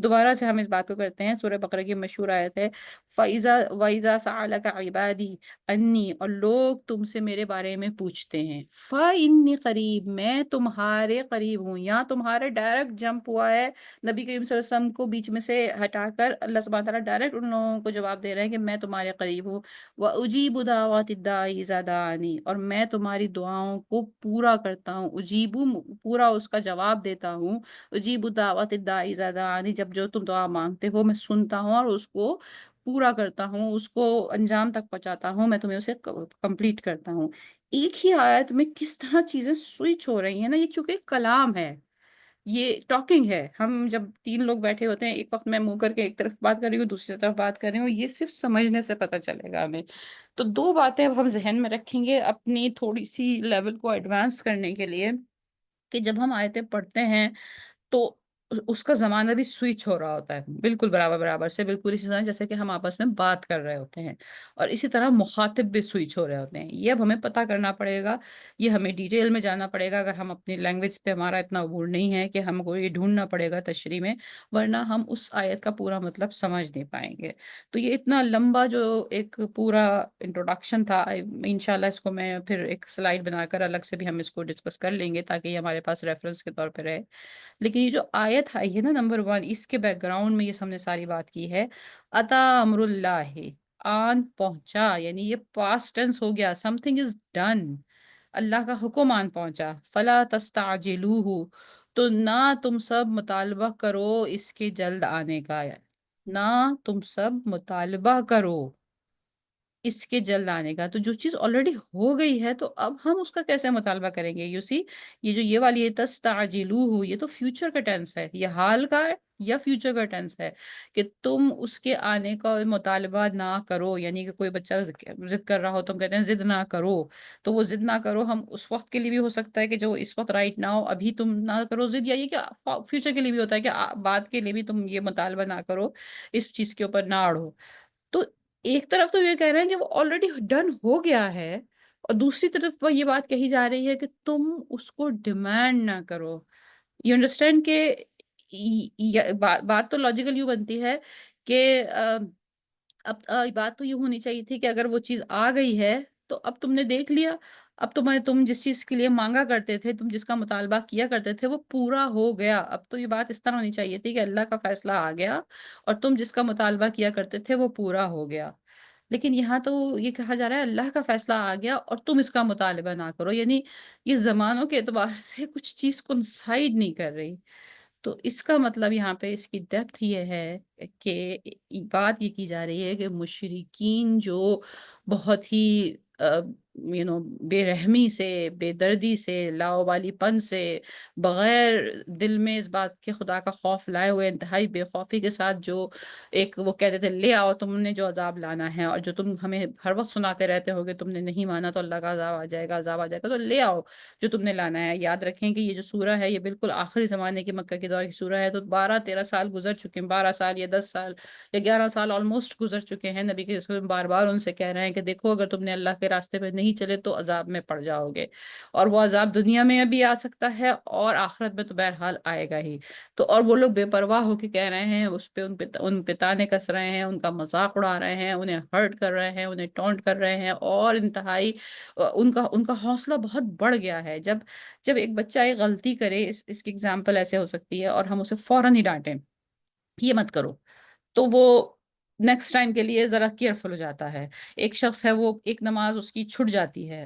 دوبارہ سے ہم اس بات کو کرتے ہیں، سورہ بقرہ کی مشہور آیت ہے، فَإِذَا وَإِذَا سَأَلَكَ عِبَادِي انی، اور لوگ تم سے میرے بارے میں پوچھتے ہیں، فَإِنِّي قریب، میں تمہارے قریب ہوں، یا تمہارے ڈائریکٹ جمپ ہوا ہے نبی کریم صلی اللہ علیہ وسلم کو بیچ میں سے ہٹا کر اللہ سبحانہ تعالیٰ ڈائریکٹ ان لوگوں کو جواب دے رہے ہیں کہ میں تمہارے قریب ہوں، وَأُجِيبُ دَعْوَاتِ الدَّاعِ إِذَا دَعَانِ، اور میں تمہاری دعاؤں کو پورا کرتا ہوں، اجیبو پورا اس کا جواب دیتا ہوں، اجیب دعوت الداعی اذا دعانی، جب جو تم دعا مانگتے ہو میں سنتا ہوں اور اس کو پورا کرتا ہوں، اس کو انجام تک پہنچاتا ہوں، میں تمہیں اسے کمپلیٹ کرتا ہوں۔ ایک ہی آیت میں کس طرح چیزیں سوئچ ہو رہی ہیں نا، یہ کیونکہ کلام ہے، یہ ٹاکنگ ہے، ہم جب تین لوگ بیٹھے ہوتے ہیں، ایک وقت میں منہ کر کے ایک طرف بات کر رہی ہوں، دوسری طرف بات کر رہی ہوں، یہ صرف سمجھنے سے پتہ چلے گا ہمیں۔ تو دو باتیں اب ہم ذہن میں رکھیں گے اپنی تھوڑی سی لیول کو ایڈوانس کرنے کے لیے، کہ جب ہم آیتیں پڑھتے ہیں تو اس کا زمانہ بھی سوئچ ہو رہا ہوتا ہے، بالکل برابر برابر سے، بالکل اسی طرح جیسے کہ ہم آپس میں بات کر رہے ہوتے ہیں، اور اسی طرح مخاطب بھی سوئچ ہو رہے ہوتے ہیں۔ یہ اب ہمیں پتہ کرنا پڑے گا، یہ ہمیں ڈیٹیل میں جانا پڑے گا، اگر ہم اپنی لینگویج پہ ہمارا اتنا عبور نہیں ہے کہ ہم کو یہ ڈھونڈنا پڑے گا تشریح میں، ورنہ ہم اس آیت کا پورا مطلب سمجھ نہیں پائیں گے۔ تو یہ اتنا لمبا جو ایک پورا انٹروڈکشن تھا، انشاءاللہ اس کو میں پھر ایک سلائڈ بنا کر الگ سے بھی ہم اس کو ڈسکس کر لیں گے تاکہ یہ ہمارے پاس ریفرنس کے طور پہ رہے۔ لیکن یہ جو آیت آئی ہے نا نمبر 1، اس کے بیک گراؤنڈ میں یہ ہم نے ساری بات کی ہے، اتا امر اللہ، آن پہنچا، یعنی یہ پاسٹ ٹینس ہو گیا، سم تھنگ از ڈن، اللہ کا حکم آن پہنچا، فلا تستعجلوہ، تو نہ تم سب مطالبہ کرو اس کے جلد آنے کا، نہ تم سب مطالبہ کرو اس کے جلد آنے کا۔ تو جو چیز آلریڈی ہو گئی ہے تو اب ہم اس کا کیسے مطالبہ کریں گے؟ یو سی، یہ جو یہ والی تستعجلوہ، یہ تو فیوچر کا ٹینس ہے، یہ حال کا یا فیوچر کا ٹینس ہے، کہ تم اس کے آنے کا مطالبہ نہ کرو، یعنی کہ کوئی بچہ ضد کر رہا ہو، تم کہتے ہیں ضد نہ کرو، تو وہ ضد نہ کرو ہم اس وقت کے لیے بھی ہو سکتا ہے کہ جو اس وقت رائٹ نہ ہو، ابھی تم نہ کرو ضد، یا یہ کہ فیوچر کے لیے بھی ہوتا ہے کہ بعد کے لیے بھی تم یہ مطالبہ نہ کرو، اس چیز کے اوپر نہ اڑو۔ تو ایک طرف تو یہ کہہ رہے ہیں کہ وہ آلریڈی ڈن ہو گیا ہے، اور دوسری طرف وہ یہ بات کہی جا رہی ہے کہ تم اس کو ڈیمانڈ نہ کرو۔ یو انڈرسٹینڈ کہ بات تو لاجیکل یوں بنتی ہے کہ اب بات تو یہ ہونی چاہیے تھی کہ اگر وہ چیز آ گئی ہے تو اب تم نے دیکھ لیا، اب تم جس چیز کے لیے مانگا کرتے تھے، تم جس کا مطالبہ کیا کرتے تھے وہ پورا ہو گیا۔ اب تو یہ بات اس طرح ہونی چاہیے تھی کہ اللہ کا فیصلہ آ گیا اور تم جس کا مطالبہ کیا کرتے تھے وہ پورا ہو گیا۔ لیکن یہاں تو یہ کہا جا رہا ہے اللہ کا فیصلہ آ گیا اور تم اس کا مطالبہ نہ کرو، یعنی یہ زمانوں کے اعتبار سے کچھ چیز کنسائڈ نہیں کر رہی۔ تو اس کا مطلب یہاں پہ اس کی ڈیپتھ یہ ہے کہ بات یہ کی جا رہی ہے کہ مشرکین جو بہت ہی بے رحمی سے، بے دردی سے، لاوالی پن سے، بغیر دل میں اس بات کے خدا کا خوف لائے ہوئے، انتہائی بے خوفی کے ساتھ جو ایک وہ کہتے تھے لے آؤ تم نے جو عذاب لانا ہے، اور جو تم ہمیں ہر وقت سناتے رہتے ہو کہ تم نے نہیں مانا تو اللہ کا عذاب آ جائے گا، عذاب آ جائے گا، تو لے آؤ جو تم نے لانا ہے۔ یاد رکھیں کہ یہ جو سورہ ہے یہ بالکل آخری زمانے کی مکہ کے دور کی سورہ ہے، تو 12-13 سال گزر چکے ہیں، 12 سال یا 10 سال یا 11 سال آلموسٹ گزر چکے ہیں۔ نبی کے وسلم بار بار ان سے کہہ رہے ہیں کہ دیکھو اگر تم نے اللہ کے راستے پہ نہیں چلے تو عذاب میں پڑ جاؤ گے، اور وہ عذاب دنیا میں بھی آ سکتا ہے اور آخرت میں تو بہرحال آئے گا ہی۔ تو اور وہ لوگ بے پرواہ ہو کے کہہ رہے ہیں، اس پہ ان پہ تانے کس رہے ہیں، ان کا مذاق اڑا رہے ہیں، انہیں ہرٹ کر رہے ہیں، انہیں ٹونٹ کر رہے ہیں، اور انتہائی ان کا حوصلہ بہت بڑھ گیا ہے۔ جب ایک بچہ ایک غلطی کرے، اس کی اگزامپل ایسے ہو سکتی ہے اور ہم اسے فوراً ہی ڈانٹیں یہ مت کرو، تو وہ نیکسٹ ٹائم کے لیے ذرا کیئرفل ہو جاتا ہے۔ ایک شخص ہے وہ ایک نماز اس کی چھٹ جاتی ہے،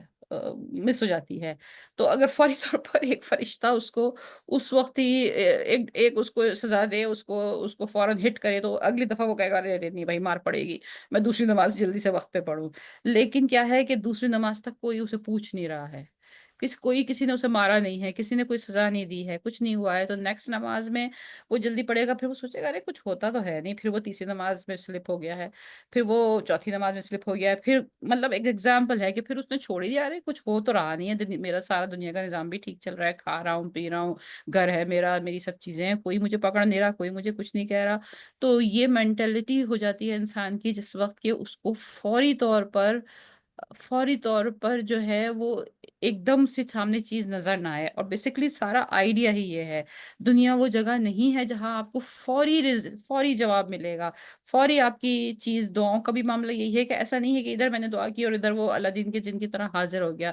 مس ہو جاتی ہے، تو اگر فوری طور پر ایک فرشتہ اس کو اس وقت ہی ایک اس کو سزا دے، اس کو فوراً ہٹ کرے، تو اگلی دفعہ وہ کہے گا ارے ارے نہیں بھائی مار پڑے گی، میں دوسری نماز جلدی سے وقت پہ پڑھوں۔ لیکن کیا ہے کہ دوسری نماز تک کوئی اسے پوچھ نہیں رہا ہے، کسی نے اسے مارا نہیں ہے، کسی نے کوئی سزا نہیں دی ہے، کچھ نہیں ہوا ہے، تو نیکسٹ نماز میں وہ جلدی پڑھے گا، پھر وہ سوچے گا ارے کچھ ہوتا تو ہے نہیں، پھر وہ تیسری نماز میں سلپ ہو گیا ہے، پھر وہ چوتھی نماز میں سلپ ہو گیا ہے، پھر مطلب ایک ایگزامپل ہے کہ پھر اس نے چھوڑ ہی دیا، ارے کچھ ہو تو رہا نہیں ہے، میرا سارا دنیا کا نظام بھی ٹھیک چل رہا ہے، کھا رہا ہوں پی رہا ہوں، گھر ہے میرا، میری سب چیزیں ہیں، کوئی مجھے پکڑ نہیں رہا، کوئی مجھے کچھ نہیں کہہ رہا۔ تو یہ مینٹلٹی ہو جاتی ہے انسان کی جس وقت کہ اس کو فوری طور پر فوری طور پر جو ہے وہ ایک دم سے سامنے چیز نظر نہ آئے، اور بیسیکلی سارا آئیڈیا ہی یہ ہے۔ دنیا وہ جگہ نہیں ہے جہاں آپ کو فوری جواب ملے گا، فوری آپ کی چیز، دعاؤں کا بھی معاملہ یہی ہے کہ ایسا نہیں ہے کہ ادھر میں نے دعا کی اور ادھر وہ اللہ کے جن کی طرح حاضر ہو گیا۔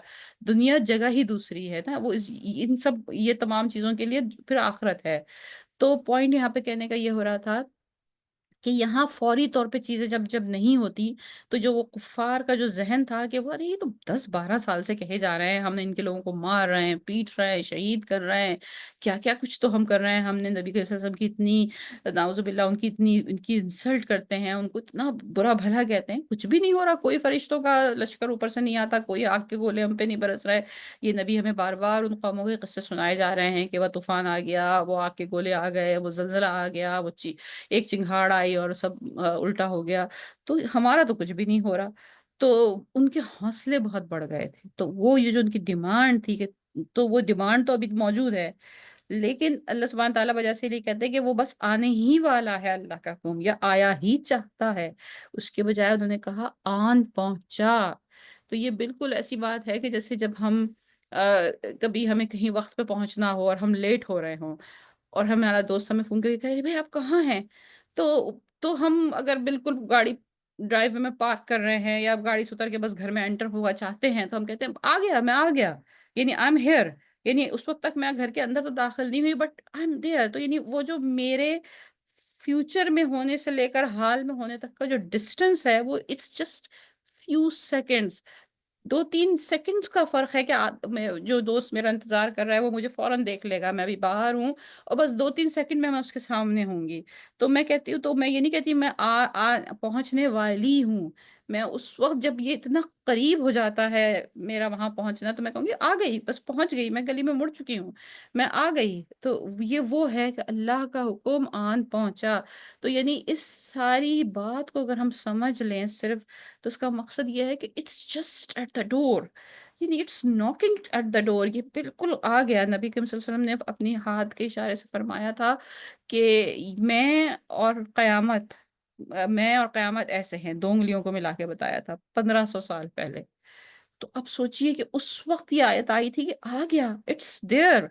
دنیا جگہ ہی دوسری ہے نا، وہ ان سب یہ تمام چیزوں کے لیے پھر آخرت ہے۔ تو پوائنٹ یہاں پہ کہنے کا یہ ہو رہا تھا کہ یہاں فوری طور پہ چیزیں جب جب نہیں ہوتی، تو جو وہ کفار کا جو ذہن تھا کہ وہ ارے یہ تو 10-12 سال سے کہے جا رہے ہیں، ہم نے ان کے لوگوں کو مار رہے ہیں، پیٹ رہے ہیں، شہید کر رہے ہیں، کیا کیا کچھ تو ہم کر رہے ہیں، ہم نے نبی صلی اللہ علیہ وسلم کی اتنی نعوذ باللہ ان کی اتنی ان کی انسلٹ کرتے ہیں، ان کو اتنا برا بھلا کہتے ہیں، کچھ بھی نہیں ہو رہا، کوئی فرشتوں کا لشکر اوپر سے نہیں آتا، کوئی آگ کے گولے ہم پہ نہیں برس رہے۔ یہ نبی ہمیں بار بار ان قوموں کے قصے سنائے جا رہے ہیں کہ وہ طوفان آ گیا، وہ آگ کے گولے آ گئے، وہ زلزلہ آ گیا، وہ ایک چنگھاڑ آئی اور سب الٹا ہو گیا، تو ہمارا تو کچھ بھی نہیں ہو رہا۔ تو ان کے حوصلے بہت بڑھ گئے تھے، تو وہ یہ جو ان کی ڈیمانڈ تھی کہ تو وہ ڈیمانڈ تو ابھی موجود ہے، لیکن اللہ سبحانہ تعالیٰ وجہ سے یہ کہتے ہیں کہ وہ بس آنے ہی والا ہے اللہ کا حکم، یا آیا ہی چاہتا ہے، اس کے بجائے انہوں نے کہا آن پہنچا۔ تو یہ بالکل ایسی بات ہے کہ جیسے جب ہم آ، کبھی ہمیں کہیں وقت پہ پہنچنا ہو اور ہم لیٹ ہو رہے ہوں، اور ہمارا دوست ہمیں فون کر کے کہہ رہے بھائی آپ کہاں ہیں، تو ہم اگر بالکل گاڑی ڈرائیو میں پارک کر رہے ہیں یا گاڑی سے اتر کے بس گھر میں انٹر ہوا چاہتے ہیں، تو ہم کہتے ہیں آ گیا، میں آ گیا، یعنی آئی ایم ہیئر، یعنی اس وقت تک میں گھر کے اندر تو داخل نہیں ہوئی بٹ آئی ایم دیئر، تو یعنی وہ جو میرے فیوچر میں ہونے سے لے کر حال میں ہونے تک کا جو ڈسٹینس ہے وہ it's just few seconds, 2-3 seconds کا فرق ہے کہ جو دوست میرا انتظار کر رہا ہے وہ مجھے فوراً دیکھ لے گا، میں ابھی باہر ہوں اور بس 2-3 سیکنڈ میں اس کے سامنے ہوں گی۔ تو میں کہتی ہوں، تو میں یہ نہیں کہتی میں پہنچنے والی ہوں، میں اس وقت جب یہ اتنا قریب ہو جاتا ہے میرا وہاں پہنچنا، تو میں کہوں گی آ گئی، بس پہنچ گئی، میں گلی میں مڑ چکی ہوں، میں آ گئی۔ تو یہ وہ ہے کہ اللہ کا حکم آن پہنچا۔ تو یعنی اس ساری بات کو اگر ہم سمجھ لیں صرف، تو اس کا مقصد یہ ہے کہ اٹس جسٹ ایٹ دا ڈور، یعنی اٹس ناکنگ ایٹ دا ڈور، یہ بالکل آ گیا۔ نبی کریم صلی اللہ علیہ وسلم نے اپنی ہاتھ کے اشارے سے فرمایا تھا کہ میں اور قیامت میں اور قیامت ایسے ہیں، 2 انگلیوں کو ملا کے بتایا تھا 1500 سال پہلے۔ تو اب سوچئے کہ اس وقت یہ آیت آئی تھی کہ آ گیا، اٹس دیئر۔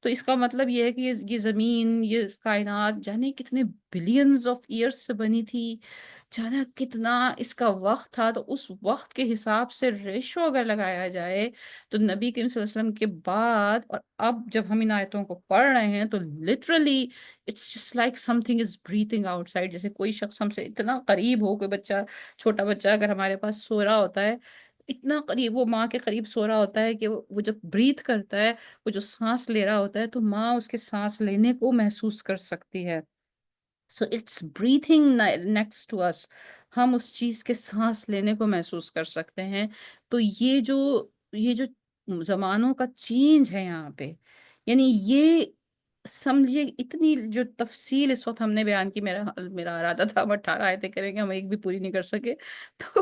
تو اس کا مطلب یہ ہے کہ یہ زمین، یہ کائنات جانے کتنے بلینز آف ایئرس سے بنی تھی، جانا کتنا اس کا وقت تھا، تو اس وقت کے حساب سے ریشو اگر لگایا جائے، تو نبی کریم صلی اللہ علیہ وسلم کے بعد اور اب جب ہم ان آیتوں کو پڑھ رہے ہیں تو literally it's just like something is breathing outside, جیسے کوئی شخص ہم سے اتنا قریب ہو، کوئی بچہ، چھوٹا بچہ اگر ہمارے پاس سو رہا ہوتا ہے، اتنا قریب وہ ماں کے قریب سو رہا ہوتا ہے کہ وہ جب بریتھ کرتا ہے، وہ جو سانس لے رہا ہوتا ہے، تو ماں اس کے سانس لینے کو محسوس کر سکتی ہے۔ So it's breathing next to us, ہم اس چیز کے سانس لینے کو محسوس کر سکتے ہیں۔ تو یہ جو زمانوں کا چینج ہے یہاں پہ، یعنی یہ سمجھیے اتنی جو تفصیل اس وقت ہم نے بیان کی، میرا ارادہ تھا ہم 18 آیتیں کریں گے، ہم ایک بھی پوری نہیں کر سکے۔ تو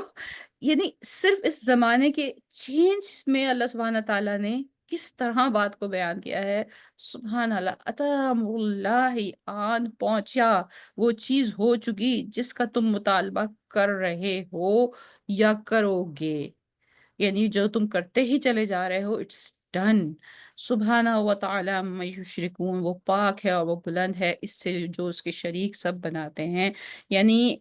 یعنی صرف اس زمانے کے چینج میں اللہ سبحانہ تعالیٰ نے کس طرح بات کو بیان کیا ہے، سبحان اللہ، اتم اللہ، آن پہنچا، وہ چیز ہو چکی جس کا تم مطالبہ کر رہے ہو یا کرو گے، یعنی جو تم کرتے ہی چلے جا رہے ہو، اٹس ڈن۔ سبحانہ و تعالی عما یشرکون، وہ پاک ہے اور وہ بلند ہے اس سے جو اس کے شریک سب بناتے ہیں۔ یعنی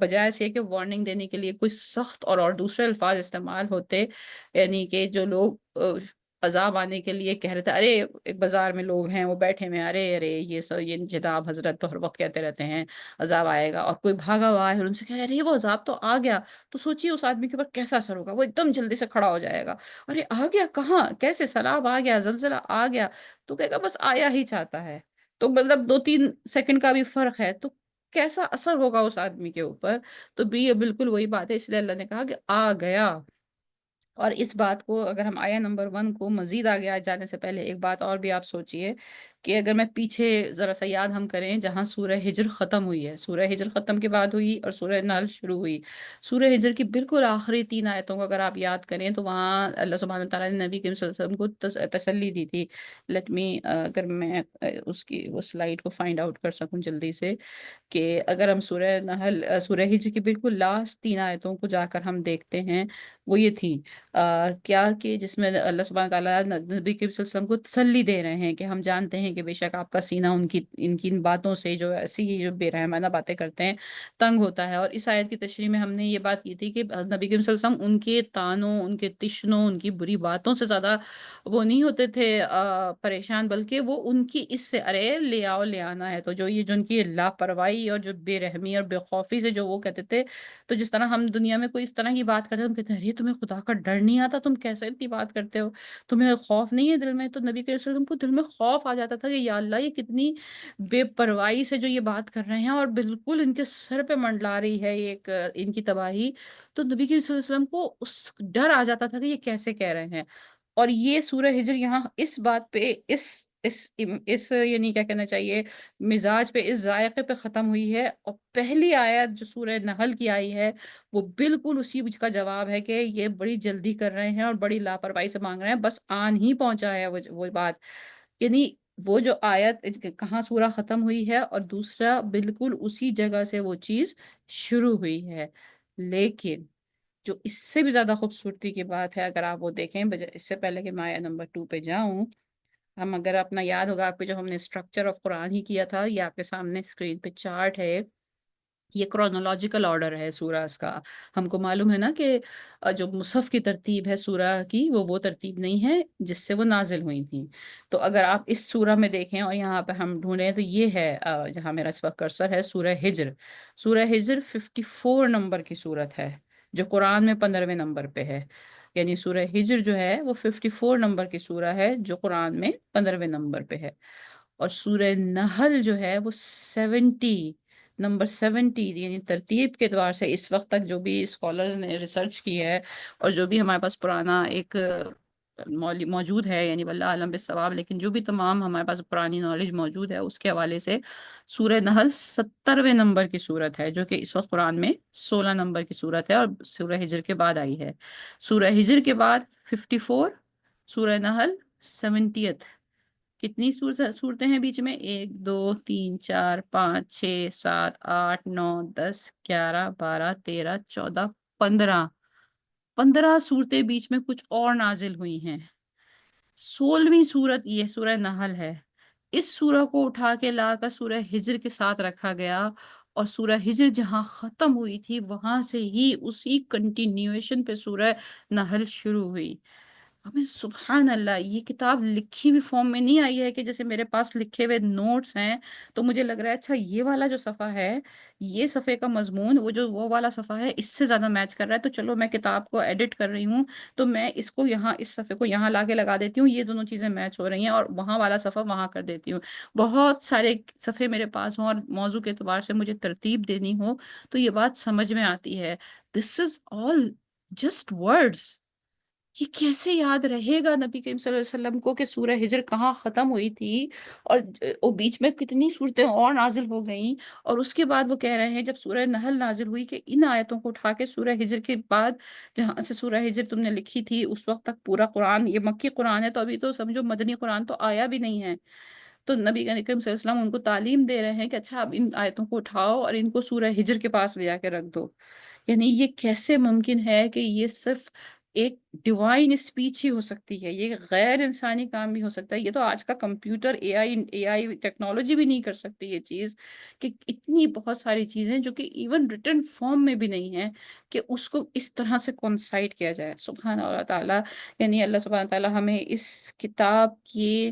بجائے سے کہ وارننگ دینے کے لیے کوئی سخت اور دوسرے الفاظ استعمال ہوتے، یعنی کہ جو لوگ عذاب آنے کے لیے کہہ رہے تھے، ارے ایک بازار میں لوگ ہیں وہ بیٹھے میں، ارے ارے یہ سب، یہ جناب حضرت تو ہر وقت کہتے رہتے ہیں عذاب آئے گا، اور کوئی بھاگا ہوا ہے اور ان سے کہا ارے وہ عذاب تو آ گیا، تو سوچئے اس آدمی کے اوپر کیسا اثر ہوگا، وہ ایک دم جلدی سے کھڑا ہو جائے گا، ارے آ گیا کہاں، کیسے، سیلاب آ گیا، زلزلہ آ گیا، تو کہے گا بس آیا ہی چاہتا ہے، تو مطلب 2-3 سیکنڈ کا بھی فرق ہے، تو کیسا اثر ہوگا اس آدمی کے اوپر۔ تو بھی یہ بالکل وہی بات ہے، اس لیے اللہ نے کہا کہ آ گیا۔ اور اس بات کو اگر ہم آیا نمبر 1 کو مزید آگے جانے سے پہلے ایک بات اور بھی آپ سوچئے کہ اگر میں پیچھے ذرا سا یاد ہم کریں، جہاں سورہ ہجر ختم ہوئی ہے، سورہ ہجر ختم کے بعد ہوئی اور سورہ نحل شروع ہوئی، سورہ ہجر کی بالکل آخری 3 آیتوں کو اگر آپ یاد کریں تو وہاں اللہ سبحانہ تعالیٰ نے نبی کریم صلی اللہ علیہ وسلم کو تسلی دی تھی. لیٹ می، اگر میں اس کی وہ سلائیڈ کو فائنڈ آؤٹ کر سکوں جلدی سے، کہ اگر ہم سورہ نحل سورہ ہجر کی بالکل لاسٹ 3 آیتوں کو جا کر ہم دیکھتے ہیں، وہ یہ تھی کیا کہ جس میں اللہ سبحانہ تعالیٰ نبی کریم صلی اللہ علیہ وسلم کو تسلی دے رہے ہیں کہ ہم جانتے ہیں کہ بے شک آپ کا سینہ ان کی باتوں سے، جو ایسی جو بے رحمانہ باتیں کرتے ہیں، تنگ ہوتا ہے. اور اس آیت کی تشریح میں ہم نے یہ بات کی تھی کہ نبی کریم صلی اللہ علیہ وسلم ان کے تانوں، ان کے تشنوں، ان کی بری باتوں سے زیادہ وہ نہیں ہوتے تھے پریشان، بلکہ وہ ان کی اس سے ارے لے آؤ لے آنا ہے. تو جو ان کی لاپرواہی اور جو بے رحمی اور بے خوفی سے جو وہ کہتے تھے، تو جس طرح ہم دنیا میں کوئی اس طرح کی بات کرتے ہیں، ہم کہتے ہیں ارے تمہیں خدا کا ڈر نہیں آتا، تم کیسے اتنی بات کرتے ہو، تمہیں خوف نہیں ہے دل میں. تو نبی کریم صلی اللہ علیہ وسلم کو دل میں خوف آ جاتا تھا کہ یا اللہ یہ کتنی بے پرواہی سے جو یہ بات کر رہے ہیں، اور بالکل ان کے سر پہ منڈلا رہی ہے ایک ان کی تباہی. تو نبی کریم صلی اللہ علیہ وسلم کو اس ڈر آ جاتا تھا کہ یہ کیسے کہہ رہے ہیں. اور یہ سورہ ہجر یہاں اس بات پہ اس یعنی کیا کہنا چاہیے، مزاج پہ، اس ذائقے پہ ختم ہوئی ہے. اور پہلی آیت جو سورہ نحل کی آئی ہے، وہ بالکل اسی کا جواب ہے کہ یہ بڑی جلدی کر رہے ہیں اور بڑی لاپرواہی سے مانگ رہے ہیں، بس آن ہی پہنچا ہے وہ بات. یعنی وہ جو آیت کہاں سورہ ختم ہوئی ہے، اور دوسرا بالکل اسی جگہ سے وہ چیز شروع ہوئی ہے. لیکن جو اس سے بھی زیادہ خوبصورتی کی بات ہے، اگر آپ وہ دیکھیں، اس سے پہلے کہ میں آیت نمبر 2 پہ جاؤں، ہم اگر اپنا یاد ہوگا آپ کو، جب ہم نے اسٹرکچر آف قرآن ہی کیا تھا، یہ آپ کے سامنے اسکرین پہ چارٹ ہے. یہ کرونولوجیکل آرڈر ہے سوراز کا. ہم کو معلوم ہے نا کہ جو مصحف کی ترتیب ہے سورہ کی، وہ ترتیب نہیں ہے جس سے وہ نازل ہوئی تھیں. تو اگر آپ اس سورہ میں دیکھیں اور یہاں پہ ہم ڈھونڈیں، تو یہ ہے جہاں میرا اس وقت کرسر ہے، سورہ ہجر. سورہ ہجر 54 نمبر کی سورت ہے، جو قرآن میں 15ویں نمبر پہ ہے. یعنی سورہ ہجر جو ہے وہ 54 نمبر کی سورہ ہے، جو قرآن میں 15ویں نمبر پہ ہے. اور سورہ نحل جو ہے وہ 70 یعنی ترتیب کے اعتبار سے اس وقت تک جو بھی اسکالرز نے ریسرچ کی ہے، اور جو بھی ہمارے پاس پرانا ایک موجود ہے، یعنی واللہ عالم بالصواب، لیکن جو بھی تمام ہمارے پاس پرانی نالج موجود ہے اس کے حوالے سے سورہ نحل 70ویں نمبر کی صورت ہے، جو کہ اس وقت قرآن میں 16 نمبر کی صورت ہے، اور سورہ ہجر کے بعد آئی ہے. سورہ ہجر کے بعد 54، سورہ نحل 70. کتنی صورتیں ہیں بیچ میں؟ 1 2 3 4 5 6 7 8 9 10 11 12 13 14 15 صورتیں بیچ میں کچھ اور نازل ہوئی ہیں. 16ویں صورت یہ سورہ نحل ہے. اس سورہ کو اٹھا کے لا کر سورہ ہجر کے ساتھ رکھا گیا، اور سورہ ہجر جہاں ختم ہوئی تھی وہاں سے ہی اسی کنٹینیویشن پہ سورہ نحل شروع ہوئی. ہمیں سبحان اللہ، یہ کتاب لکھی ہوئی فارم میں نہیں آئی ہے کہ جیسے میرے پاس لکھے ہوئے نوٹس ہیں تو مجھے لگ رہا ہے اچھا یہ والا جو صفحہ ہے، یہ صفحے کا مضمون وہ والا صفحہ ہے، اس سے زیادہ میچ کر رہا ہے، تو چلو میں کتاب کو ایڈٹ کر رہی ہوں تو میں اس کو یہاں، اس صفحے کو یہاں لا کے لگا دیتی ہوں، یہ دونوں چیزیں میچ ہو رہی ہیں، اور وہاں والا صفحہ وہاں کر دیتی ہوں. بہت سارے صفحے میرے پاس ہوں اور موضوع کے اعتبار سے مجھے ترتیب دینی ہو تو یہ بات سمجھ میں آتی ہے. دس از آل جسٹ ورڈس. یہ کیسے یاد رہے گا نبی کریم صلی اللہ علیہ وسلم کو کہ سورہ ہجر کہاں ختم ہوئی تھی، اور بیچ میں کتنی صورتیں اور نازل ہو گئیں. اور اس کے بعد وہ کہہ رہے ہیں جب سورہ نحل نازل ہوئی کہ ان آیتوں کو اٹھا کے سورہ ہجر کے بعد، جہاں سے سورہ ہجر تم نے لکھی تھی اس وقت تک پورا قرآن، یہ مکی قرآن ہے، تو ابھی تو سمجھو مدنی قرآن تو آیا بھی نہیں ہے. تو نبی کریم صلی اللہ علیہ وسلم ان کو تعلیم دے رہے ہیں کہ اچھا اب ان آیتوں کو اٹھاؤ اور ان کو سورہ ہجر کے پاس لے جا کے رکھ دو. یعنی یہ کیسے ممکن ہے کہ یہ صرف ایک ڈیوائن اسپیچ ہی ہو سکتی ہے، یہ غیر انسانی کام بھی ہو سکتا ہے. یہ تو آج کا کمپیوٹر، اے آئی ٹیکنالوجی بھی نہیں کر سکتی یہ چیز، کہ اتنی بہت ساری چیزیں جو کہ ایون ریٹن فارم میں بھی نہیں ہے کہ اس کو اس طرح سے کنسائڈ کیا جائے. سبحان اللہ تعالیٰ، یعنی اللہ سبحانہ تعالیٰ ہمیں اس کتاب کی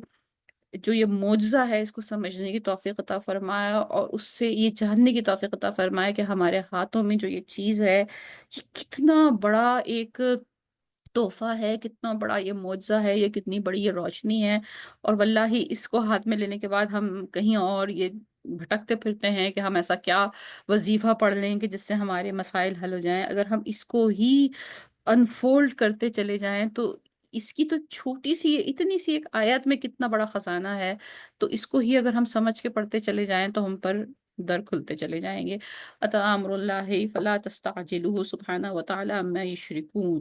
جو یہ معجزہ ہے اس کو سمجھنے کی توفیق عطا فرمایا، اور اس سے یہ جاننے کی توفیق عطا فرمایا کہ ہمارے ہاتھوں میں جو یہ چیز ہے، یہ کتنا بڑا ایک تحفہ ہے، کتنا بڑا یہ معجزہ ہے، یہ کتنی بڑی یہ روشنی ہے. اور واللہ ہی اس کو ہاتھ میں لینے کے بعد ہم کہیں اور یہ بھٹکتے پھرتے ہیں کہ ہم ایسا کیا وظیفہ پڑھ لیں کہ جس سے ہمارے مسائل حل ہو جائیں. اگر ہم اس کو ہی انفولڈ کرتے چلے جائیں تو اس کی تو چھوٹی سی اتنی سی ایک آیت میں کتنا بڑا خزانہ ہے، تو اس کو ہی اگر ہم سمجھ کے پڑھتے چلے جائیں تو ہم پر در کھلتے چلے جائیں گے۔ اتی امر اللہ فلا تستعجلوه سبحانہ وتعالی عما یشرکون،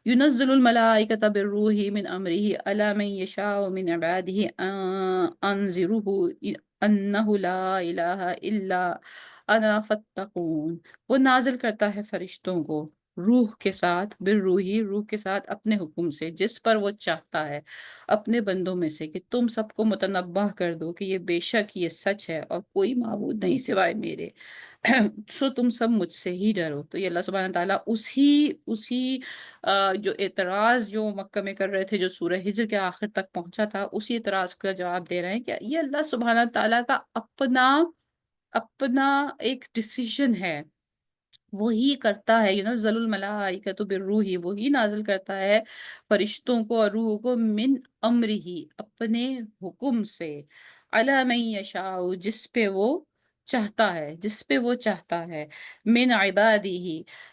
ينزل الملائکۃ بالروح من امرہ علی من یشاء من عبادہ انذروا انہ لا الہ الا انا فاتقون۔ وہ نازل کرتا ہے فرشتوں کو روح کے ساتھ، بالروحی روح کے ساتھ اپنے حکم سے، جس پر وہ چاہتا ہے اپنے بندوں میں سے، کہ تم سب کو متنبہ کر دو کہ یہ بے شک یہ سچ ہے اور کوئی معبود نہیں سوائے میرے، سو تم سب مجھ سے ہی ڈرو۔ تو یہ اللہ سبحانہ تعالیٰ اسی جو اعتراض جو مکہ میں کر رہے تھے، جو سورہ ہجر کے آخر تک پہنچا تھا، اسی اعتراض کا جواب دے رہے ہیں کہ یہ اللہ سبحانہ تعالیٰ کا اپنا اپنا ایک ڈیسیژن ہے، وہی کرتا ہے، ینزل الملائکۃ بالروح، وہی نازل کرتا ہے فرشتوں کو اور روح کو، من امرہ، اپنے حکم سے، علی من یشاء، جس پہ وہ چاہتا ہے، جس پہ وہ چاہتا ہے، من عبادہ،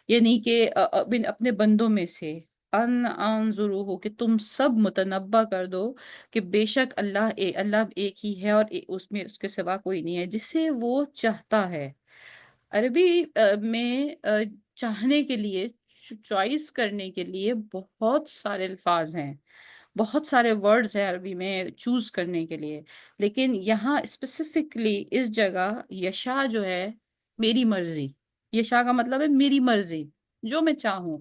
یعنی کہ اپنے بندوں میں سے، ان انظروا، کہ تم سب متنبہ کر دو کہ بے شک اللہ ایک ہی ہے اور اس میں اس کے سوا کوئی نہیں ہے، جسے وہ چاہتا ہے۔ عربی میں چاہنے کے لیے، چوائس کرنے کے لیے بہت سارے الفاظ ہیں، بہت سارے ورڈز ہیں عربی میں چوز کرنے کے لیے، لیکن یہاں اسپیسیفکلی اس جگہ یشا جو ہے، میری مرضی، یشا کا مطلب ہے میری مرضی، جو میں چاہوں۔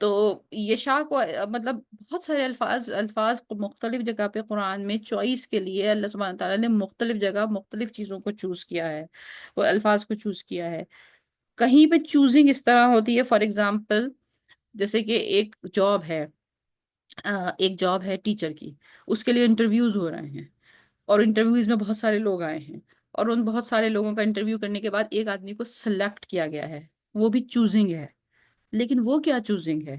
تو یشا کو مطلب بہت سارے الفاظ کو مختلف جگہ پہ قرآن میں چوائس کے لیے اللہ سبحانہ تعالیٰ نے مختلف جگہ مختلف چیزوں کو چوز کیا ہے، وہ الفاظ کو چوز کیا ہے۔ کہیں پہ چوزنگ اس طرح ہوتی ہے، فار ایگزامپل جیسے کہ ایک جاب ہے ٹیچر کی، اس کے لیے انٹرویوز ہو رہے ہیں، اور انٹرویوز میں بہت سارے لوگ آئے ہیں، اور ان بہت سارے لوگوں کا انٹرویو کرنے کے بعد ایک آدمی کو سلیکٹ کیا گیا ہے، وہ بھی چوزنگ ہے۔ لیکن وہ کیا چوزنگ ہے؟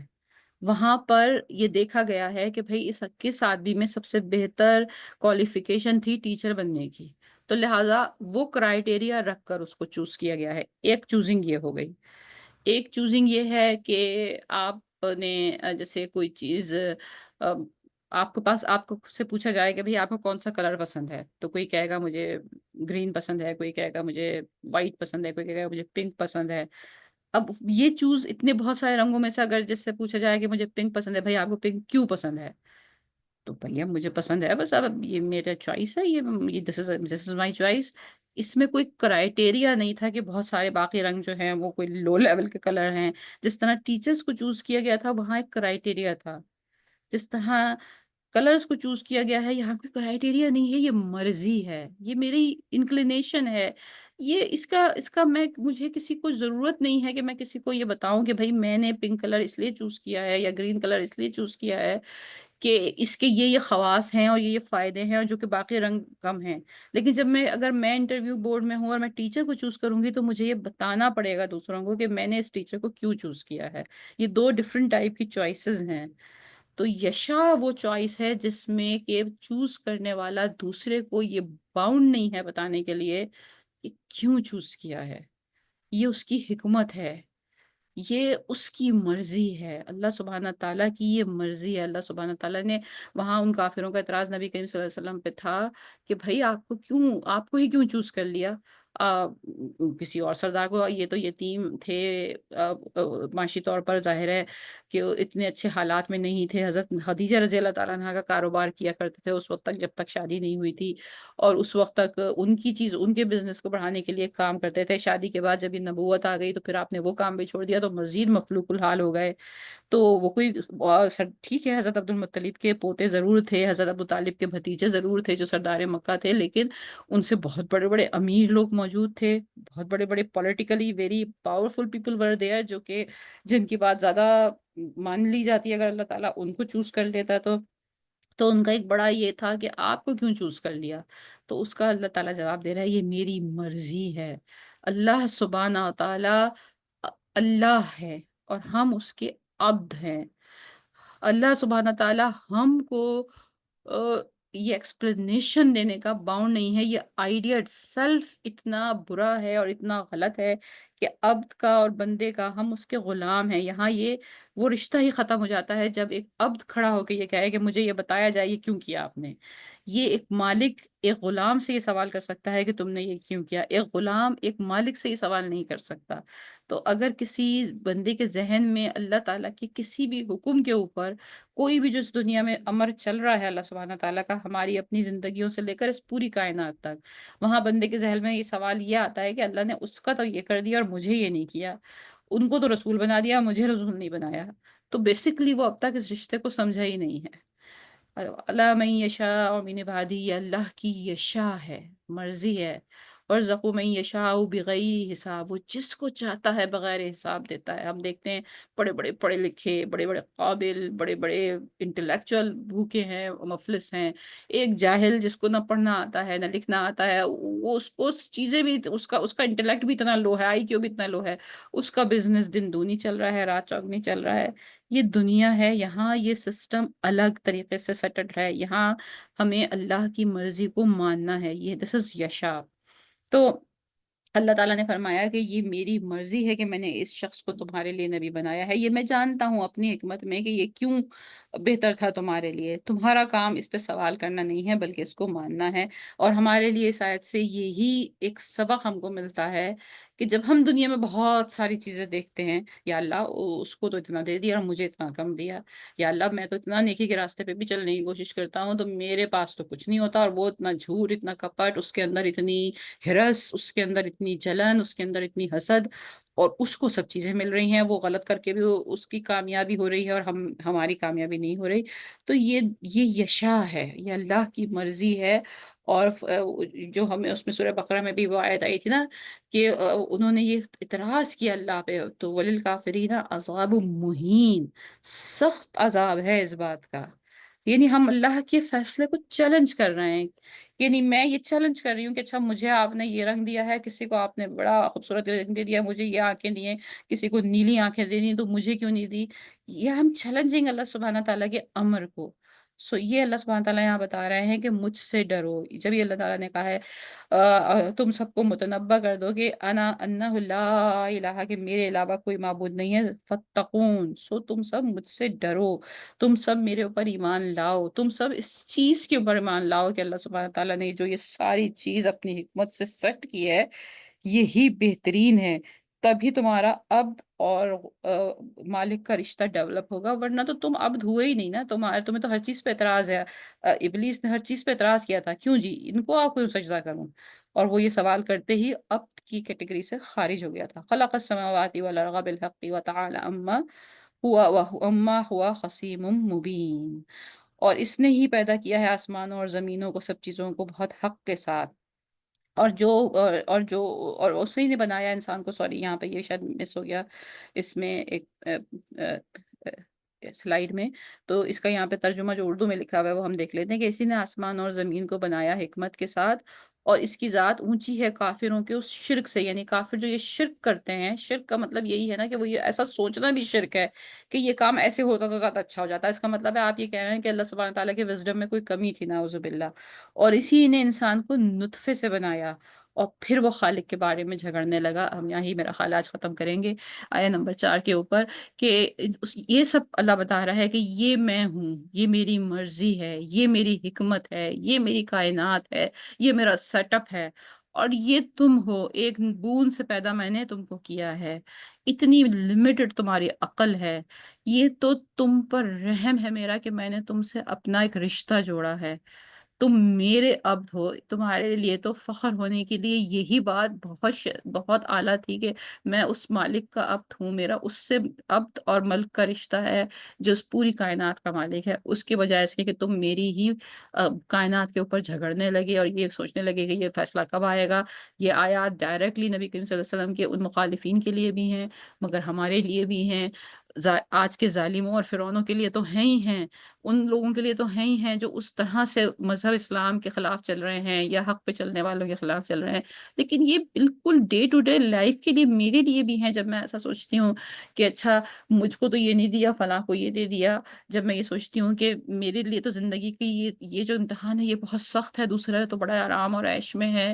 وہاں پر یہ دیکھا گیا ہے کہ بھئی اس 21 آدمی میں سب سے بہتر کوالیفیکیشن تھی ٹیچر بننے کی، تو لہٰذا وہ کرائیٹیریا رکھ کر اس کو چوز کیا گیا ہے۔ ایک چوزنگ یہ ہو گئی۔ ایک چوزنگ یہ ہے کہ آپ نے جیسے کوئی چیز آ، آپ کو سے پوچھا جائے کہ بھئی آپ کو کون سا کلر پسند ہے، تو کوئی کہے گا مجھے گرین پسند ہے، کوئی کہے گا مجھے وائٹ پسند ہے، کوئی کہے گا مجھے پنک پسند ہے۔ اب یہ چوز اتنے بہت سارے رنگوں میں سے اگر جس سے پوچھا جائے کہ مجھے پنک پسند ہے، بھئی آپ کو پنک کیوں پسند ہے؟ تو بھیا مجھے پسند ہے، بس اب یہ میرا چوائس ہے، یہ دس از مائی چوائس۔ اس میں کوئی کرائیٹیریا نہیں تھا کہ بہت سارے باقی رنگ جو ہیں وہ کوئی لو لیول کے کلر ہیں۔ جس طرح ٹیچرز کو چوز کیا گیا تھا، وہاں ایک کرائیٹیریا تھا، جس طرح کلرز کو چوز کیا گیا ہے، یہاں کوئی کرائیٹیریا نہیں ہے، یہ مرضی ہے، یہ میری انکلینیشن ہے۔ یہ اس کا مجھے کسی کو ضرورت نہیں ہے کہ میں کسی کو یہ بتاؤں کہ بھئی میں نے پنک کلر اس لیے چوز کیا ہے یا گرین کلر اس لیے چوز کیا ہے کہ اس کے یہ خواص ہیں اور یہ فائدے ہیں، اور جو کہ باقی رنگ کم ہیں۔ لیکن اگر میں انٹرویو بورڈ میں ہوں اور میں ٹیچر کو چوز کروں گی، تو مجھے یہ بتانا پڑے گا دوسروں کو کہ میں نے اس ٹیچر کو کیوں چوز کیا ہے۔ یہ دو ڈفرنٹ ٹائپ کی چوائسیز ہیں۔ تو یشا وہ چوائس ہے جس میں کہ چوز کرنے والا دوسرے کو یہ باؤنڈ نہیں ہے بتانے کے لیے کہ کیوں چوز کیا ہے، یہ اس کی حکمت ہے، یہ اس کی مرضی ہے، اللہ سبحانہ تعالیٰ کی یہ مرضی ہے۔ اللہ سبحانہ تعالیٰ نے وہاں ان کافروں کا اعتراض نبی کریم صلی اللہ علیہ وسلم پہ تھا کہ بھائی آپ کو ہی کیوں چوز کر لیا؟ آ, کسی اور سردار کو، یہ تو یتیم تھے، معاشی طور پر ظاہر ہے کہ وہ اتنے اچھے حالات میں نہیں تھے۔ حضرت خدیجہ رضی اللہ تعالیٰ عنہا کا کاروبار کیا کرتے تھے اس وقت تک، جب تک شادی نہیں ہوئی تھی، اور اس وقت تک ان کے بزنس کو بڑھانے کے لیے کام کرتے تھے۔ شادی کے بعد جب یہ نبوت آ گئی تو پھر آپ نے وہ کام بھی چھوڑ دیا، تو مزید مفلوق الحال ہو گئے۔ تو وہ کوئی ٹھیک ہے، حضرت عبد المطلب کے پوتے ضرور تھے، حضرت ابو طالب کے بھتیجے ضرور تھے جو سردار مکہ تھے، لیکن ان سے بہت بڑے بڑے امیر لوگ موجود تھے، بہت بڑے بڑے politically very powerful people were there, جو کہ جن کی بات زیادہ مان لی جاتی ہے۔ اگر اللہ تعالیٰ ان کو چوز کر لیتا تو ان کا ایک بڑا یہ تھا کہ آپ کو کیوں چوز کر لیا؟ تو اس کا اللہ تعالیٰ جواب دے رہا ہے، یہ میری مرضی ہے۔ اللہ سبحانہ تعالیٰ اللہ ہے اور ہم اس کے عبد ہیں۔ اللہ سبحانہ تعالیٰ ہم کو آ، یہ ایکسپلینیشن دینے کا باؤنڈ نہیں ہے۔ یہ آئیڈیا سیلف اتنا برا ہے اور اتنا غلط ہے کہ عبد کا اور بندے کا ہم اس کے غلام ہیں، یہاں یہ وہ رشتہ ہی ختم ہو جاتا ہے جب ایک عبد کھڑا ہو کے یہ کہے کہ مجھے یہ بتایا جائے یہ کیوں کیا آپ نے؟ یہ ایک مالک ایک غلام سے یہ سوال کر سکتا ہے کہ تم نے یہ کیوں کیا؟ ایک غلام ایک مالک سے یہ سوال نہیں کر سکتا۔ تو اگر کسی بندے کے ذہن میں اللہ تعالیٰ کے کسی بھی حکم کے اوپر کوئی بھی جو اس دنیا میں امر چل رہا ہے اللہ سبحانہ تعالیٰ کا، ہماری اپنی زندگیوں سے لے کر اس پوری کائنات تک، وہاں بندے کے ذہن میں یہ سوال یہ آتا ہے کہ اللہ نے اس کا تو یہ کر دیا اور مجھے یہ نہیں کیا، ان کو تو رسول بنا دیا مجھے رسول نہیں بنایا، تو بیسیکلی وہ اب تک اس رشتے کو سمجھا ہی نہیں ہے۔ اللہ من یشاء من عبادی، یہ اللہ کی یشاء ہے، مرضی ہے۔ وَيَرْزُقُ مَن يَشَاءُ بِغَيْرِ حساب، وہ جس کو چاہتا ہے بغیر حساب دیتا ہے۔ ہم دیکھتے ہیں بڑے بڑے پڑھے لکھے، بڑے بڑے قابل، بڑے بڑے انٹلیکچوئل بھوکے ہیں، مفلس ہیں، ایک جاہل جس کو نہ پڑھنا آتا ہے نہ لکھنا آتا ہے، وہ اس چیزیں بھی اس کا انٹلیکٹ بھی اتنا لو ہے، آئی کیو بھی اتنا لو ہے، اس کا بزنس دن دونی چل رہا ہے رات چوگنی چل رہا ہے۔ یہ دنیا ہے، یہاں یہ سسٹم الگ طریقے سے سیٹڈ ہے، یہاں ہمیں اللہ کی مرضی کو ماننا ہے، یہ دس از یشا۔ تو اللہ تعالیٰ نے فرمایا کہ یہ میری مرضی ہے کہ میں نے اس شخص کو تمہارے لیے نبی بنایا ہے، یہ میں جانتا ہوں اپنی حکمت میں کہ یہ کیوں بہتر تھا تمہارے لیے، تمہارا کام اس پہ سوال کرنا نہیں ہے بلکہ اس کو ماننا ہے۔ اور ہمارے لیے شاید سے یہی ایک سبق ہم کو ملتا ہے کہ جب ہم دنیا میں بہت ساری چیزیں دیکھتے ہیں، یا اللہ اس کو تو اتنا دے دیا اور مجھے اتنا کم دیا، یا اللہ میں تو اتنا نیکی کے راستے پہ بھی چلنے کی کوشش کرتا ہوں تو میرے پاس تو کچھ نہیں ہوتا، اور وہ اتنا جھوٹ اتنا کپٹ، اس کے اندر اتنی ہرس، اس کے اندر اتنی جلن، اس کے اندر اتنی حسد، اور اس کو سب چیزیں مل رہی ہیں، وہ غلط کر کے بھی اس کی کامیابی ہو رہی ہے اور ہماری کامیابی نہیں ہو رہی۔ تو یہ یشا ہے، یہ اللہ کی مرضی ہے۔ اور جو ہمیں اس میں سورہ بقرہ میں بھی وہ آیت آئی تھی نا کہ انہوں نے یہ اعتراض کیا اللہ پہ، تو وَلِلْكَافِرِينَ عَذَابٌ مُّهِينٌ، سخت عذاب ہے اس بات کا۔ یعنی ہم اللہ کے فیصلے کو چیلنج کر رہے ہیں، یعنی میں یہ چیلنج کر رہی ہوں کہ اچھا مجھے آپ نے یہ رنگ دیا ہے، کسی کو آپ نے بڑا خوبصورت رنگ دے دیا، مجھے یہ آنکھیں دی ہیں، کسی کو نیلی آنکھیں دینی تو مجھے کیوں نہیں دی؟ یہ ہم چیلنجنگ اللہ سبحانہ تعالیٰ کے امر کو۔ یہ اللہ سبحانہ تعالیٰ یہاں بتا رہے ہیں کہ مجھ سے ڈرو، جب یہ اللہ تعالیٰ نے کہا ہے تم سب کو متنبع کر دو کہ انا انہ لا الہ، کہ میرے علاوہ کوئی معبود نہیں ہے، فتقون، سو تم سب مجھ سے ڈرو، تم سب میرے اوپر ایمان لاؤ، تم سب اس چیز کے اوپر ایمان لاؤ کہ اللہ سبحانہ تعالیٰ نے جو یہ ساری چیز اپنی حکمت سے سیٹ کی ہے یہی بہترین ہے، تبھی تمہارا عبد اور آ، مالک کا رشتہ ڈیولپ ہوگا، ورنہ تو تم عبد ہوئے ہی نہیں نا، تمہیں تو ہر چیز پہ اعتراض ہے۔ ابلیس نے ہر چیز پہ اعتراض کیا تھا، کیوں جی ان کو آپ کو سجدہ کروں، اور وہ یہ سوال کرتے ہی عبد کی کیٹیگری سے خارج ہو گیا تھا۔ خلق السماوات والارض بالحق وتعالى عما هو خصیم مبین، اور اس نے ہی پیدا کیا ہے آسمانوں اور زمینوں کو، سب چیزوں کو بہت حق کے ساتھ، اور جو اور جو اور اسی نے بنایا انسان کو، سوری یہاں پہ یہ شاید مس ہو گیا اس میں ایک سلائیڈ میں، تو اس کا یہاں پہ ترجمہ جو اردو میں لکھا ہوا ہے وہ ہم دیکھ لیتے ہیں کہ اسی نے آسمان اور زمین کو بنایا حکمت کے ساتھ، اور اس کی ذات اونچی ہے کافروں کے اس شرک سے، یعنی کافر جو یہ شرک کرتے ہیں، شرک کا مطلب یہی ہے نا کہ وہ یہ ایسا سوچنا بھی شرک ہے کہ یہ کام ایسے ہوتا تو زیادہ اچھا ہو جاتا، اس کا مطلب ہے آپ یہ کہہ رہے ہیں کہ اللہ سبحانہ تعالیٰ کے وزڈم میں کوئی کمی تھی، نعوذ باللہ، اور اسی نے انسان کو نطفے سے بنایا، اور پھر وہ خالق کے بارے میں جھگڑنے لگا۔ ہم یہاں ہی میرا خیال آج ختم کریں گے آیا نمبر 4 کے اوپر، کہ یہ سب اللہ بتا رہا ہے کہ یہ میں ہوں، یہ میری مرضی ہے، یہ میری حکمت ہے، یہ میری کائنات ہے، یہ میرا سیٹ اپ ہے، اور یہ تم ہو، ایک بوند سے پیدا میں نے تم کو کیا ہے، اتنی لمیٹڈ تمہاری عقل ہے، یہ تو تم پر رحم ہے میرا کہ میں نے تم سے اپنا ایک رشتہ جوڑا ہے، تم میرے عبد ہو، تمہارے لیے تو فخر ہونے کے لیے یہی بات بہت اعلیٰ تھی کہ میں اس مالک کا عبد ہوں، میرا اس سے عبد اور ملک کا رشتہ ہے جو اس پوری کائنات کا مالک ہے، اس کے بجائے اس کے کہ تم میری ہی کائنات کے اوپر جھگڑنے لگے اور یہ سوچنے لگے کہ یہ فیصلہ کب آئے گا۔ یہ آیات ڈائریکٹلی نبی کریم صلی اللہ علیہ وسلم کے ان مخالفین کے لیے بھی ہیں، مگر ہمارے لیے بھی ہیں، آج کے ظالموں اور فرعونوں کے لیے تو ہیں ہی ہیں، ان لوگوں کے لیے تو ہیں ہی ہیں جو اس طرح سے مذہب اسلام کے خلاف چل رہے ہیں یا حق پہ چلنے والوں کے خلاف چل رہے ہیں، لیکن یہ بالکل ڈے ٹو ڈے لائف کے لیے میرے لیے بھی ہیں، جب میں ایسا سوچتی ہوں کہ اچھا مجھ کو تو یہ نہیں دیا، فلاں کو یہ دے دیا، جب میں یہ سوچتی ہوں کہ میرے لیے تو زندگی کی یہ جو امتحان ہے یہ بہت سخت ہے، دوسرا تو بڑا آرام اور عیش میں ہے،